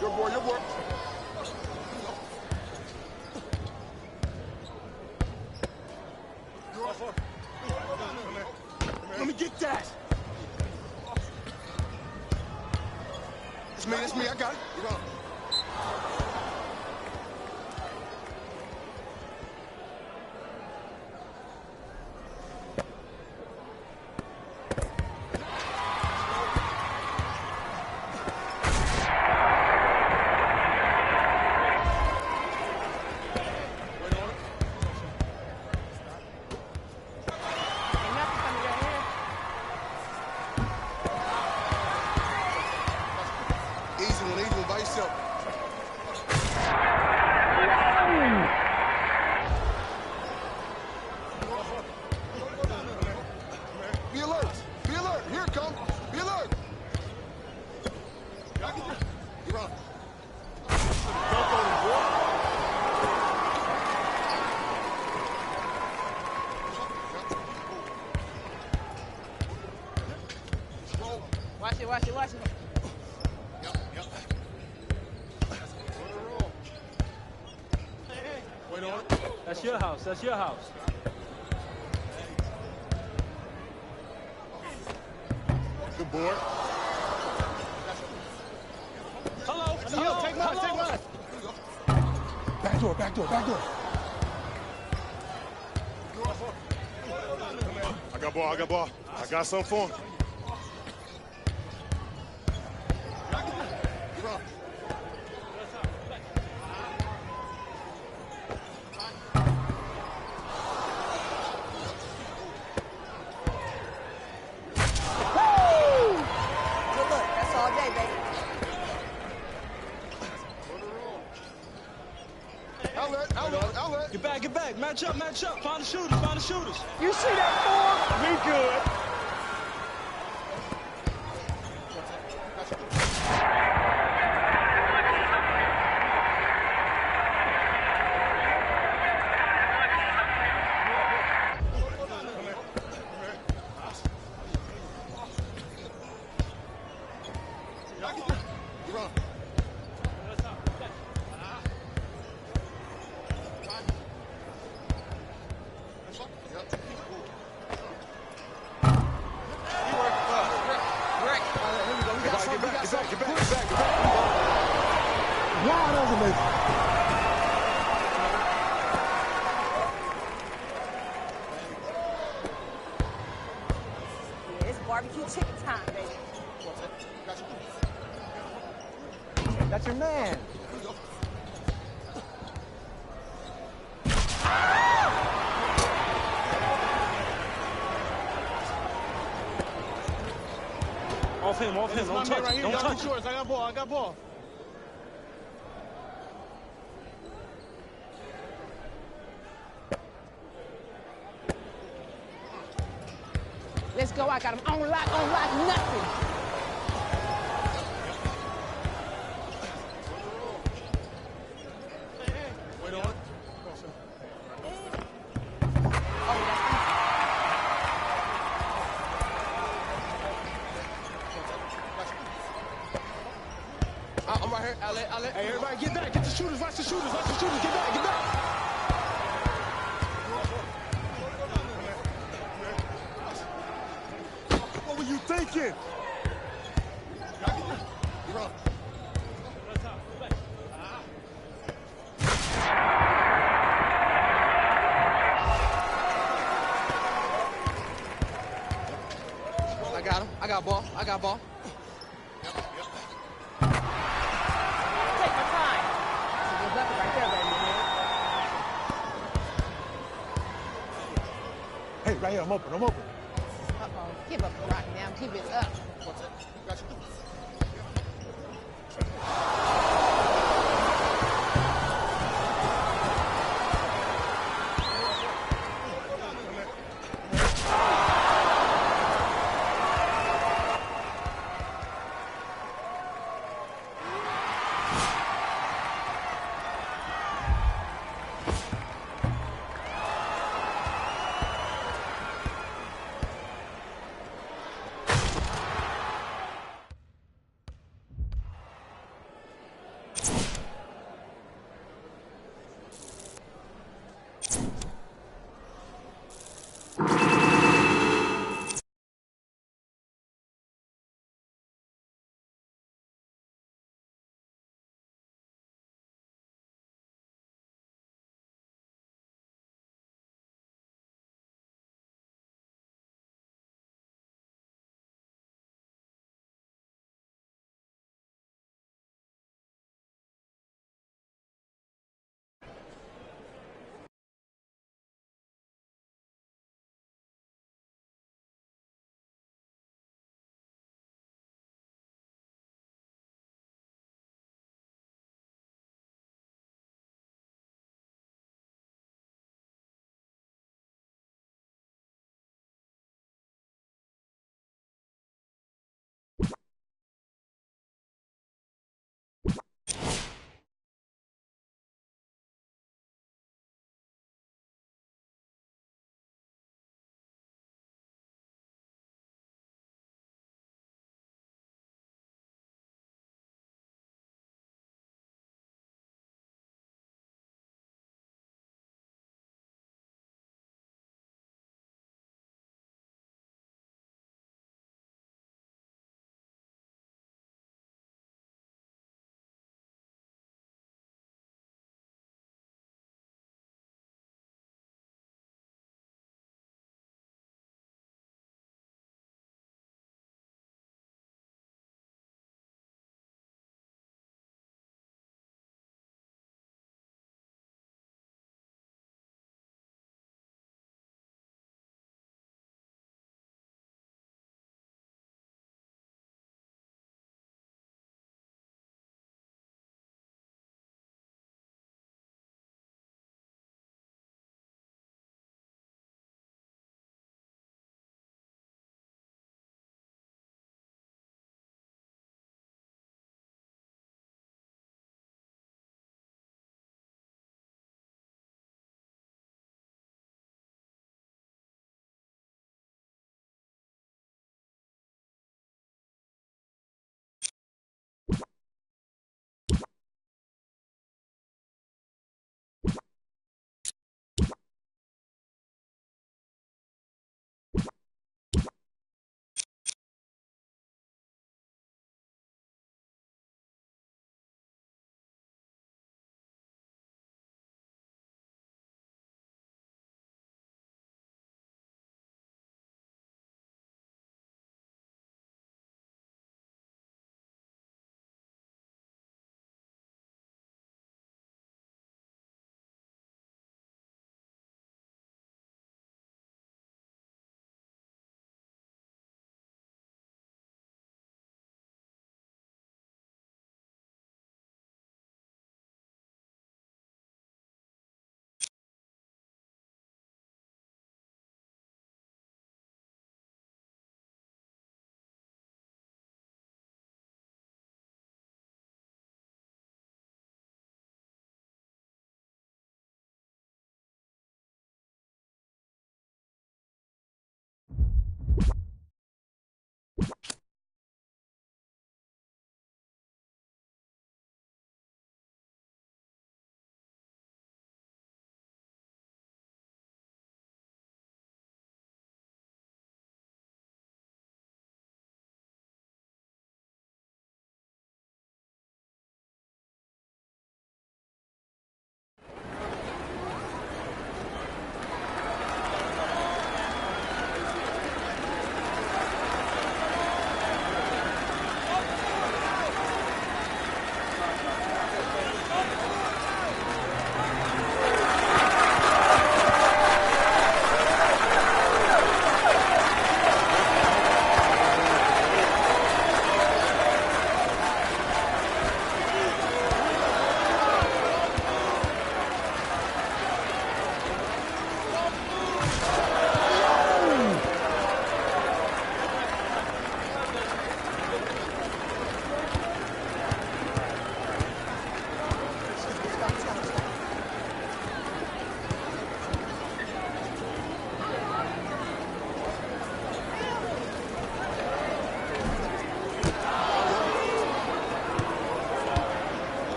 [SPEAKER 5] Your boy, your boy.
[SPEAKER 3] Let me get that.
[SPEAKER 5] It's me, I got it. You're on.
[SPEAKER 4] Ain't nothing coming down here.
[SPEAKER 5] Easy one by yourself. Be alert. Be alert. Here it comes. Be alert. You're on.
[SPEAKER 4] Watch it, watch it, watch it.
[SPEAKER 6] Wait on it.
[SPEAKER 3] That's your house. That's your house.
[SPEAKER 5] Good boy.
[SPEAKER 3] Hello. Hello. Take mine. Take mine.
[SPEAKER 5] Back door, back door, back door.
[SPEAKER 7] I got ball, I got ball. I got something for him.
[SPEAKER 5] You're on.
[SPEAKER 4] Good look. That's all day, baby.
[SPEAKER 5] Outlet.
[SPEAKER 3] Get back. Get back. Match up. Match up. Find the shooters. Find the shooters.
[SPEAKER 4] You see that four?
[SPEAKER 3] We good.
[SPEAKER 5] You're on. Get back. Wow, that was amazing.
[SPEAKER 4] Yeah, it's barbecue chicken time, baby.
[SPEAKER 5] That's your man.
[SPEAKER 3] Off him. Off him. Don't touch. Don't touch.
[SPEAKER 6] Shorts. I got ball. I got ball.
[SPEAKER 4] Let's go. I got him on lock, nothing.
[SPEAKER 6] Wait on it. I'm right here. Outlet.
[SPEAKER 3] Hey, everybody, get back. Get the shooters. Watch the shooters. Watch the shooters. Get back. Get back.
[SPEAKER 7] What were you thinking?
[SPEAKER 5] You're on.
[SPEAKER 6] I got him. I got ball. I got ball.
[SPEAKER 4] Take my time. That's a good bucket right there, baby.
[SPEAKER 5] Hey, right here, I'm open.
[SPEAKER 4] Uh-oh. Give up the rock now. Keep it up.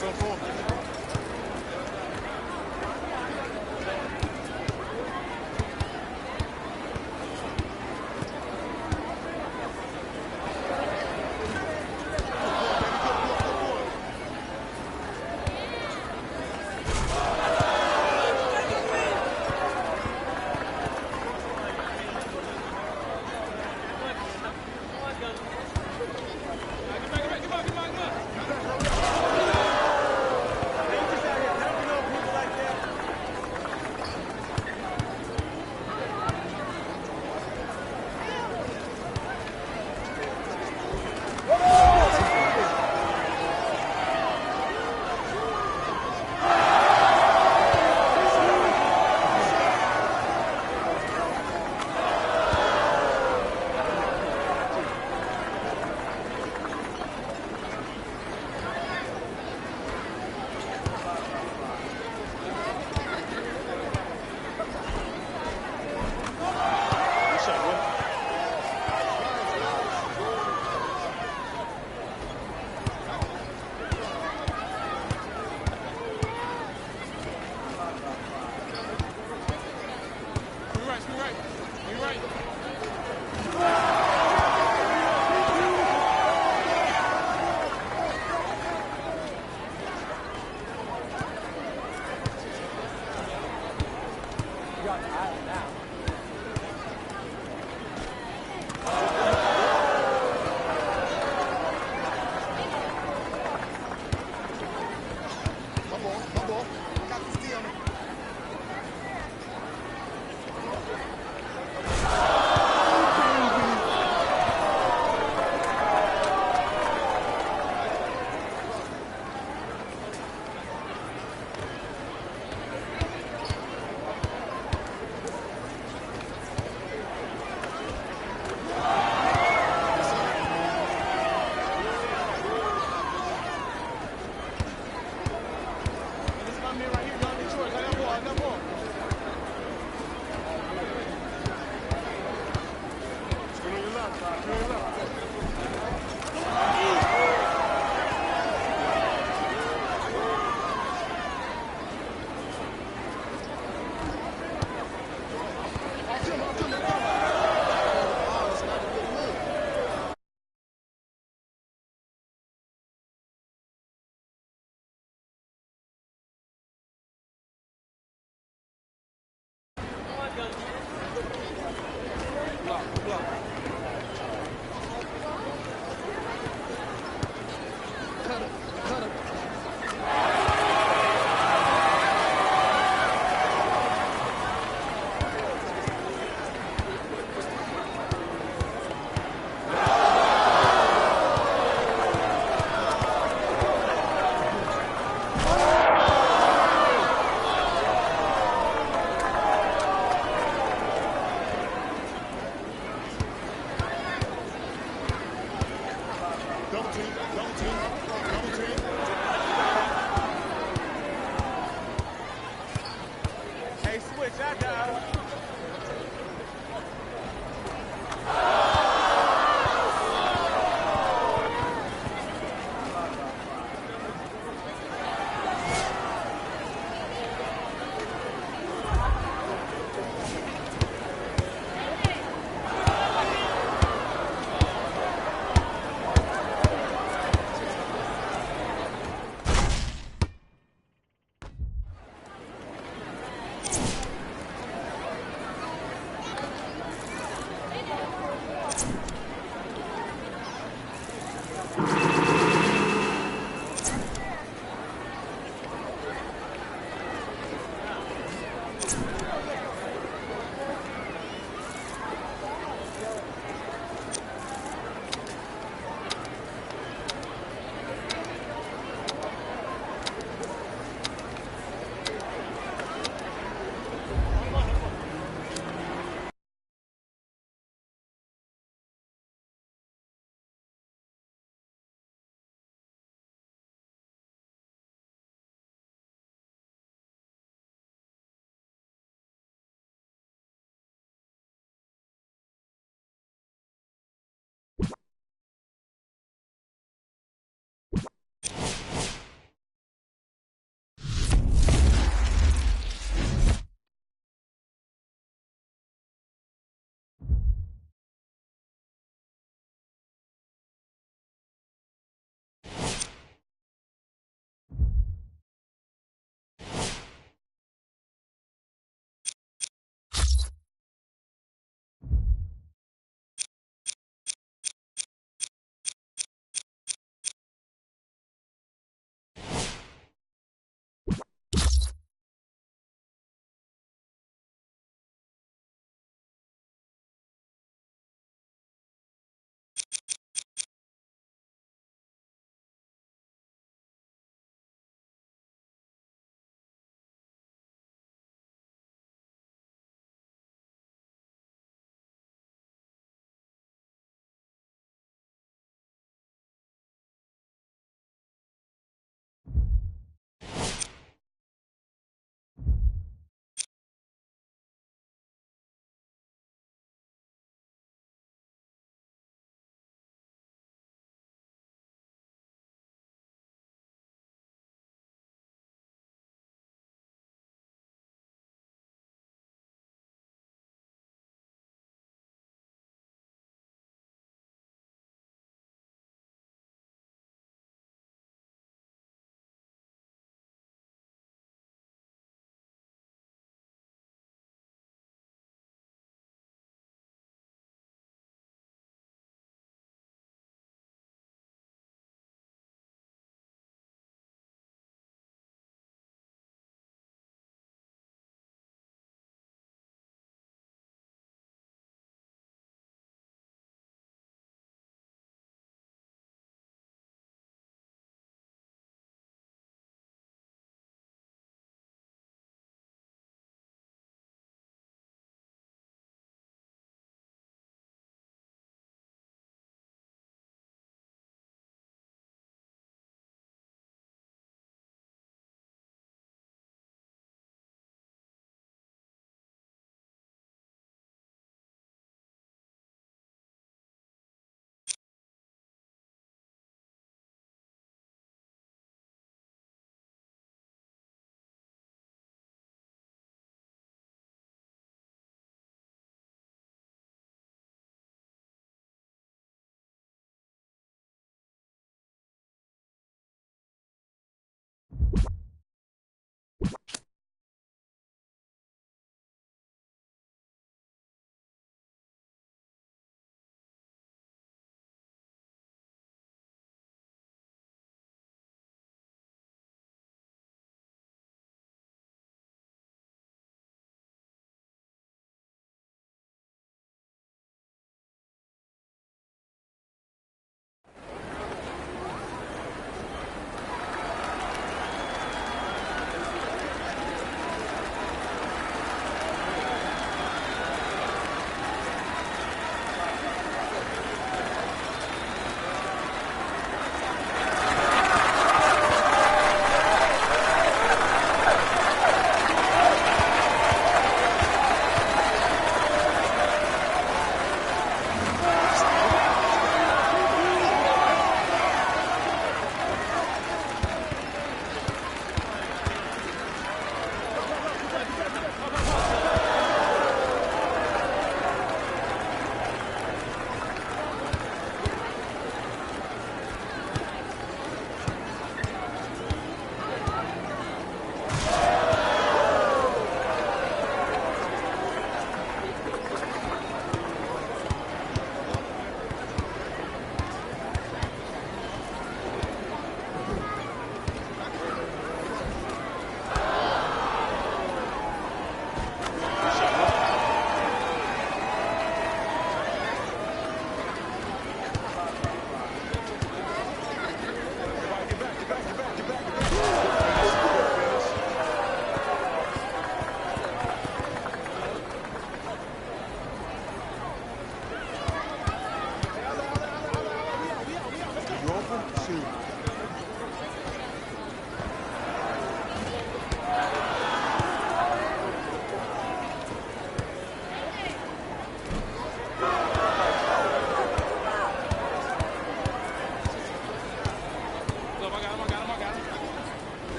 [SPEAKER 7] got something for him.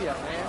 [SPEAKER 6] here, man.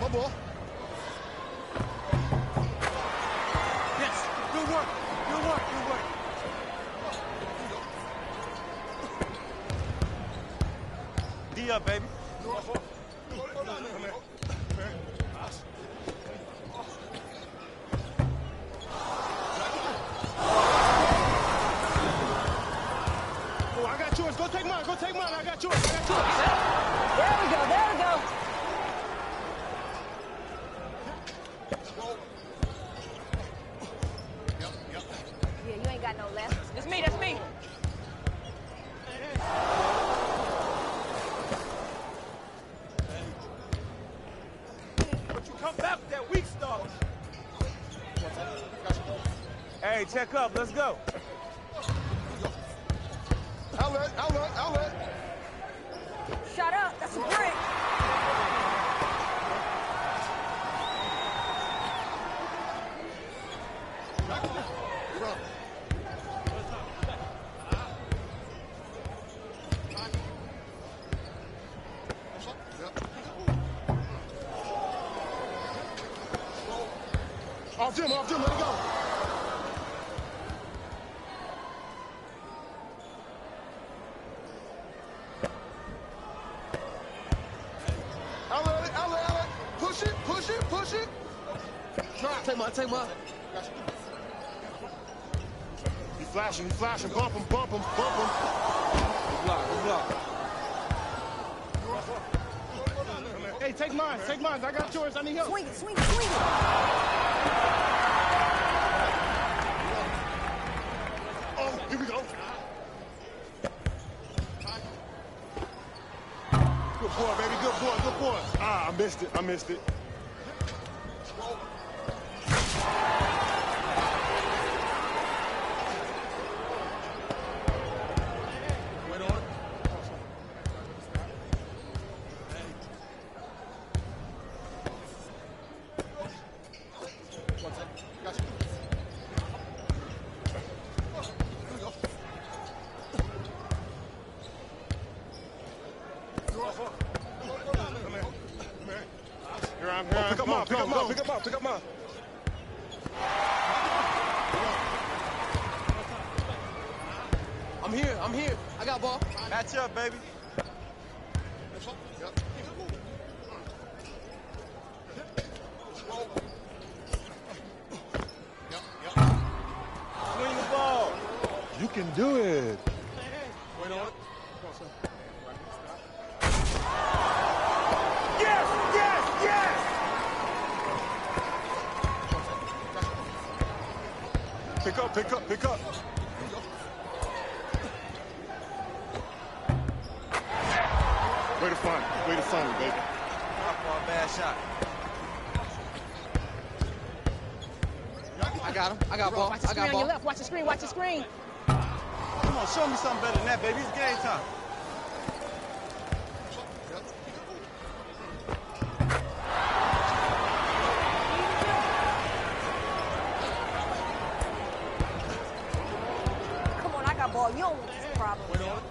[SPEAKER 5] My ball.
[SPEAKER 3] Yes. Good work. Good work. Good work. D up, baby. Oh, I got yours. Go take mine. Go take mine. I got yours. I got yours.
[SPEAKER 4] There we go. There we go. Yeah, you ain't got no left. That's me. That's me.
[SPEAKER 3] But you come back with that weak stuff. Hey, check up. Let's go.
[SPEAKER 5] Outlet, outlet, outlet.
[SPEAKER 4] Shut up. That's a brick.
[SPEAKER 5] Off Jim, let it go. Outlet, outlet, outlet. Push it, push it, push it. Try.
[SPEAKER 6] Take mine.
[SPEAKER 7] He flashing, bump him, bump him, bump him.
[SPEAKER 6] Good block.
[SPEAKER 3] Hey, take mine. Take mine. I got yours. I need help.
[SPEAKER 4] Swing it. Swing it. Swing it.
[SPEAKER 7] Oh, here we go. Good boy, baby, good boy, good boy. Ah, I missed it. Pick up mine.
[SPEAKER 6] I'm here. I got ball.
[SPEAKER 3] Match up, baby. Swing the ball.
[SPEAKER 7] You can do it.
[SPEAKER 6] Wait on it.
[SPEAKER 3] Yes!
[SPEAKER 7] Pick up. Way to find it, baby.
[SPEAKER 3] Bad shot.
[SPEAKER 6] I got him. I got ball.
[SPEAKER 4] Watch the
[SPEAKER 6] I
[SPEAKER 4] screen
[SPEAKER 6] got
[SPEAKER 4] on your
[SPEAKER 6] ball.
[SPEAKER 4] left. Watch the screen. Watch the screen.
[SPEAKER 3] Come on, show me something better than that, baby. It's game time.
[SPEAKER 4] Come on, I got ball. You don't want this problem.
[SPEAKER 6] Wait on it.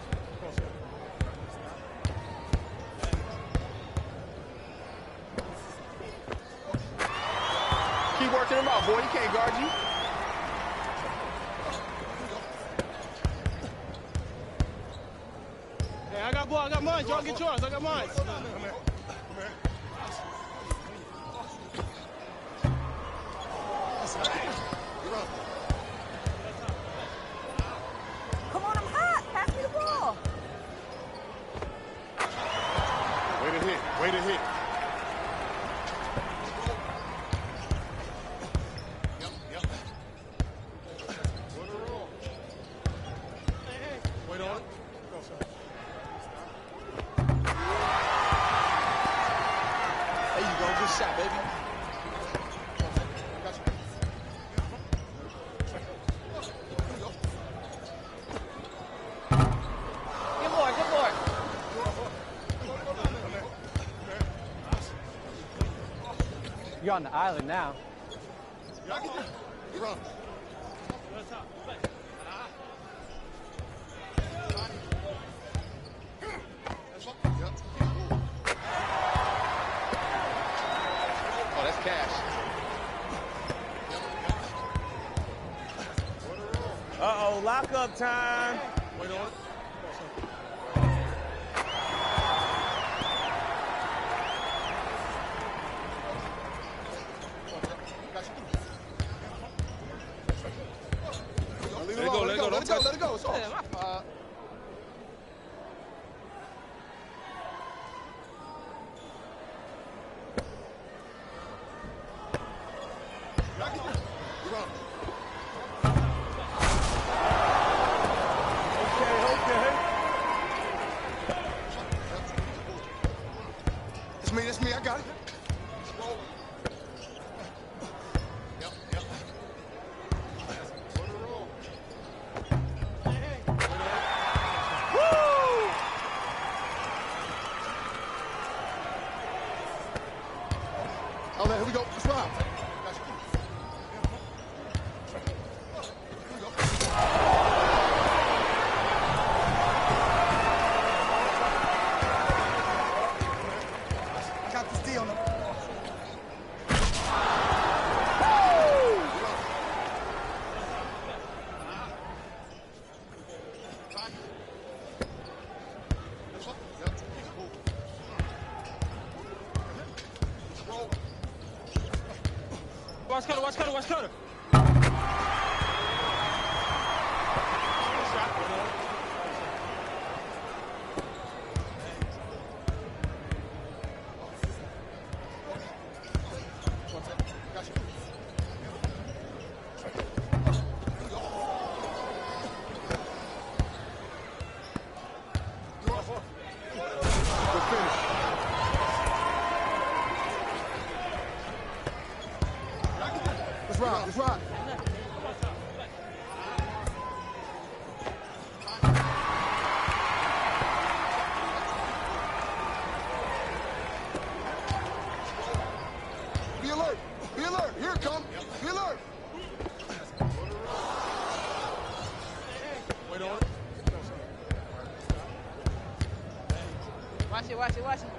[SPEAKER 2] Keep working him out, boy. He can't guard you.
[SPEAKER 3] Hey, I got ball. I got mine. Y'all get yours. I got mine.
[SPEAKER 4] Come on, I'm hot. Pass me the ball.
[SPEAKER 7] Way to hit.
[SPEAKER 6] Wait on it. There you go. Good shot, baby.
[SPEAKER 4] Good board. Good board.
[SPEAKER 8] You're on the island now.
[SPEAKER 2] Lockup time.
[SPEAKER 7] Wait on it.
[SPEAKER 5] Let it go, let it go, let it go, let it go. It's off.
[SPEAKER 4] Yeah, my fault.
[SPEAKER 5] It's me, I got it. Oh, here we go. Let's ride. I got this D on him.
[SPEAKER 3] Watch Cutter, watch Cutter, watch Cutter.
[SPEAKER 5] Let's ride, let's ride. Be alert, be alert. Here it comes. Be alert.
[SPEAKER 7] Wait on it.
[SPEAKER 4] Watch it, watch it, watch it.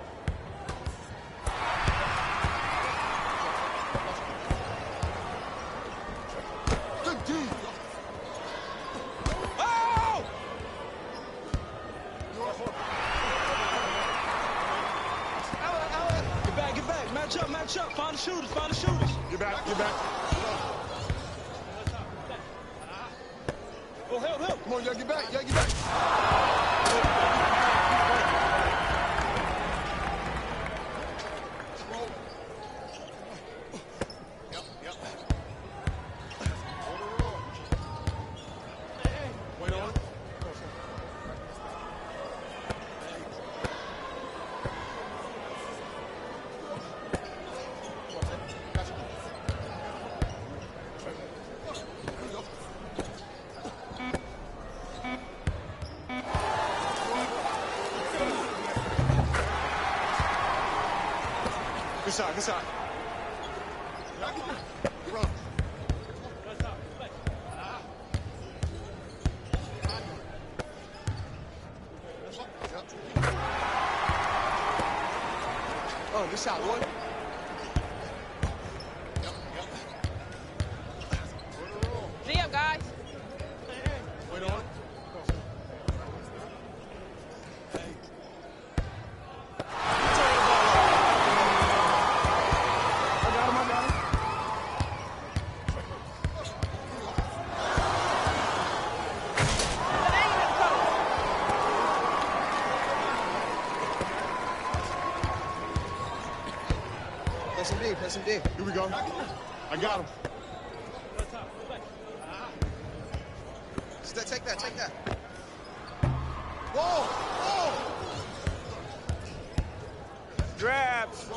[SPEAKER 5] Good D.
[SPEAKER 3] Oh! Get back, match up, match up. Find the shooters, find the shooters.
[SPEAKER 7] Get back, get back.
[SPEAKER 3] Go help, help.
[SPEAKER 5] Come on, y'all get back, y'all get back.
[SPEAKER 7] Wait on it. Good side, good side.
[SPEAKER 5] Run.
[SPEAKER 2] Oh, good shot, boy.
[SPEAKER 4] G up, guys.
[SPEAKER 7] Wait on it.
[SPEAKER 6] Press him D, press him D.
[SPEAKER 7] Here we go. I got him.
[SPEAKER 6] Take that, take that.
[SPEAKER 5] Whoa, whoa.
[SPEAKER 2] Grabs.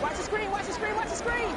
[SPEAKER 4] Watch the screen, watch the screen, watch the screen.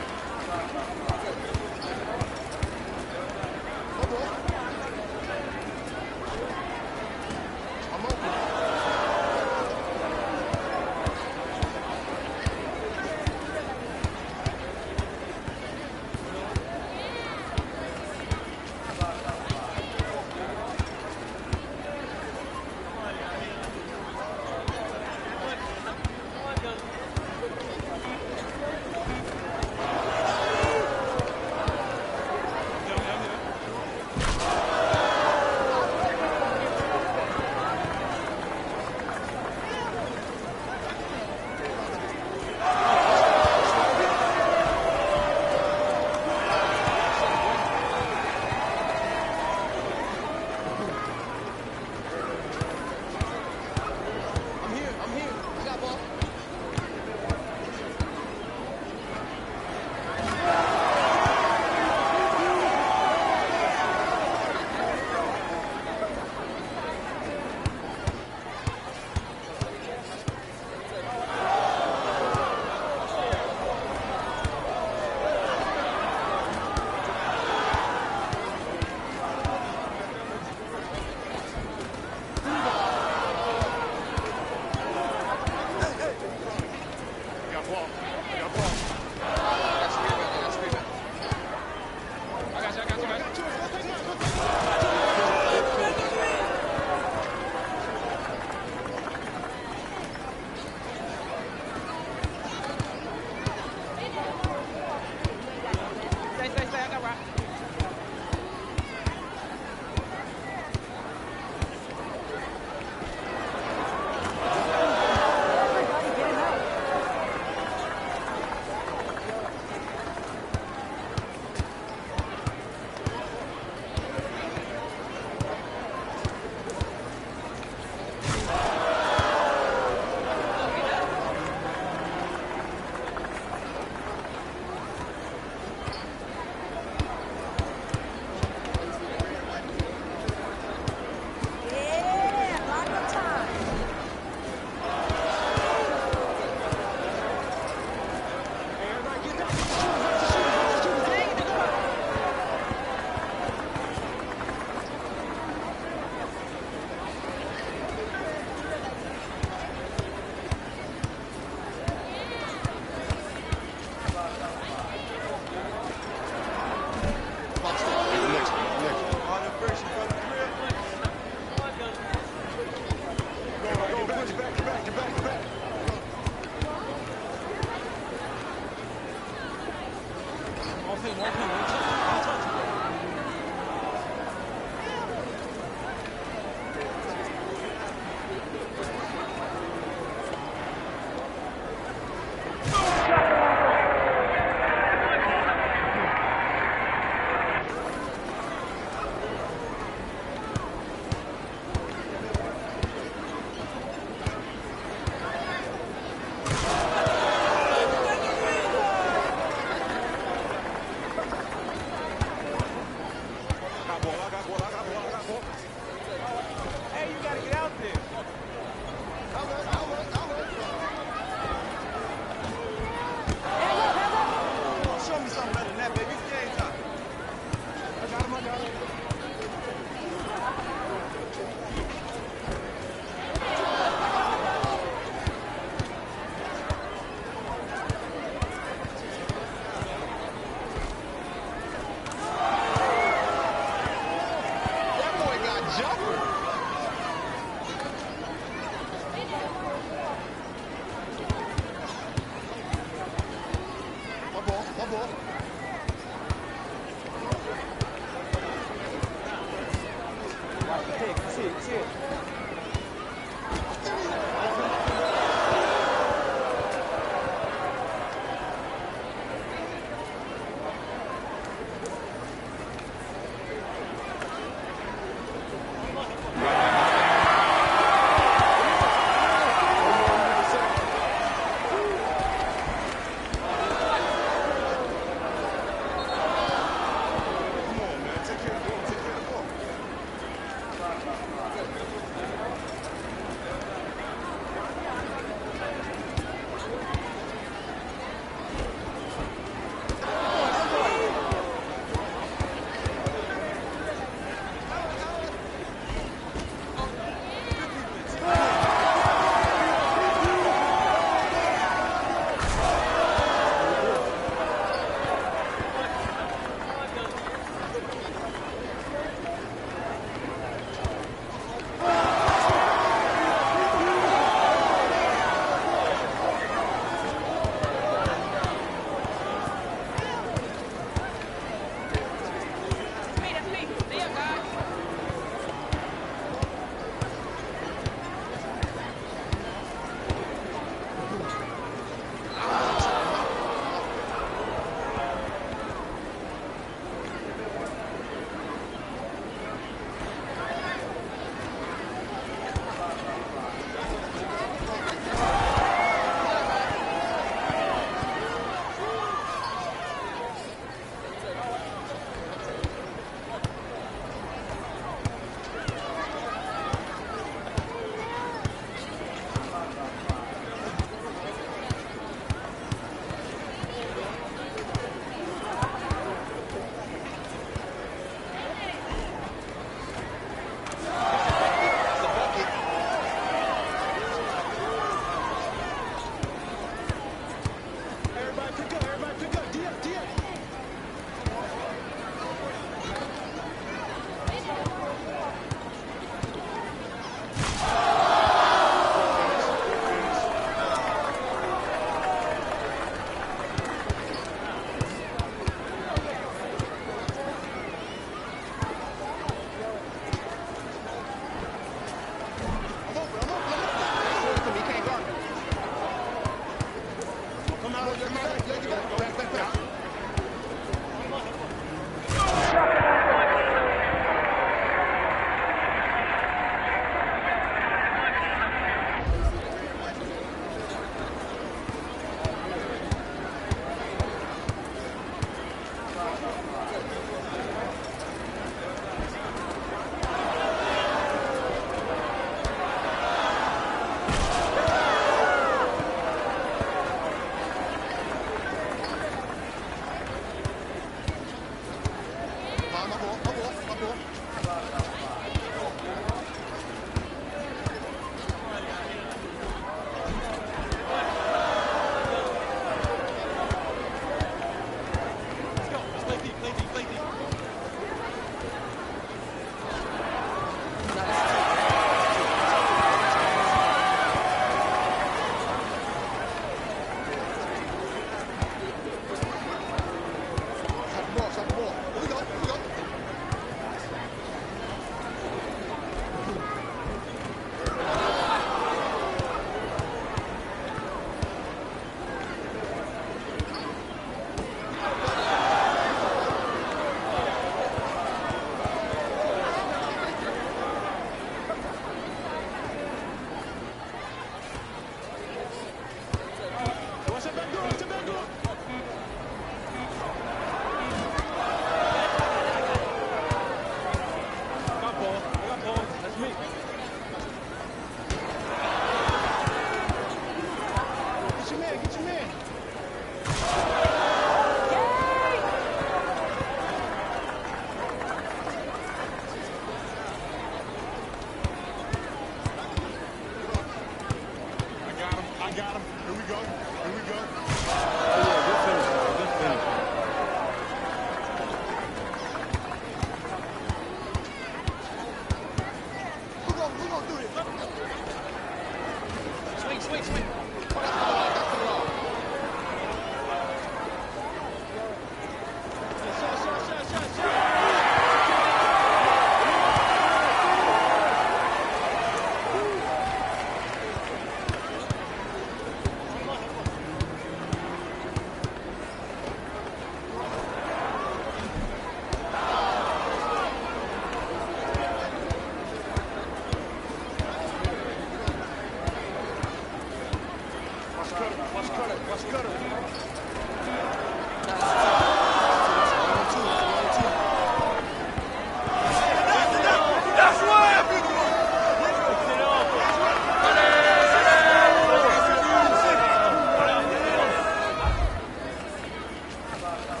[SPEAKER 3] Bye.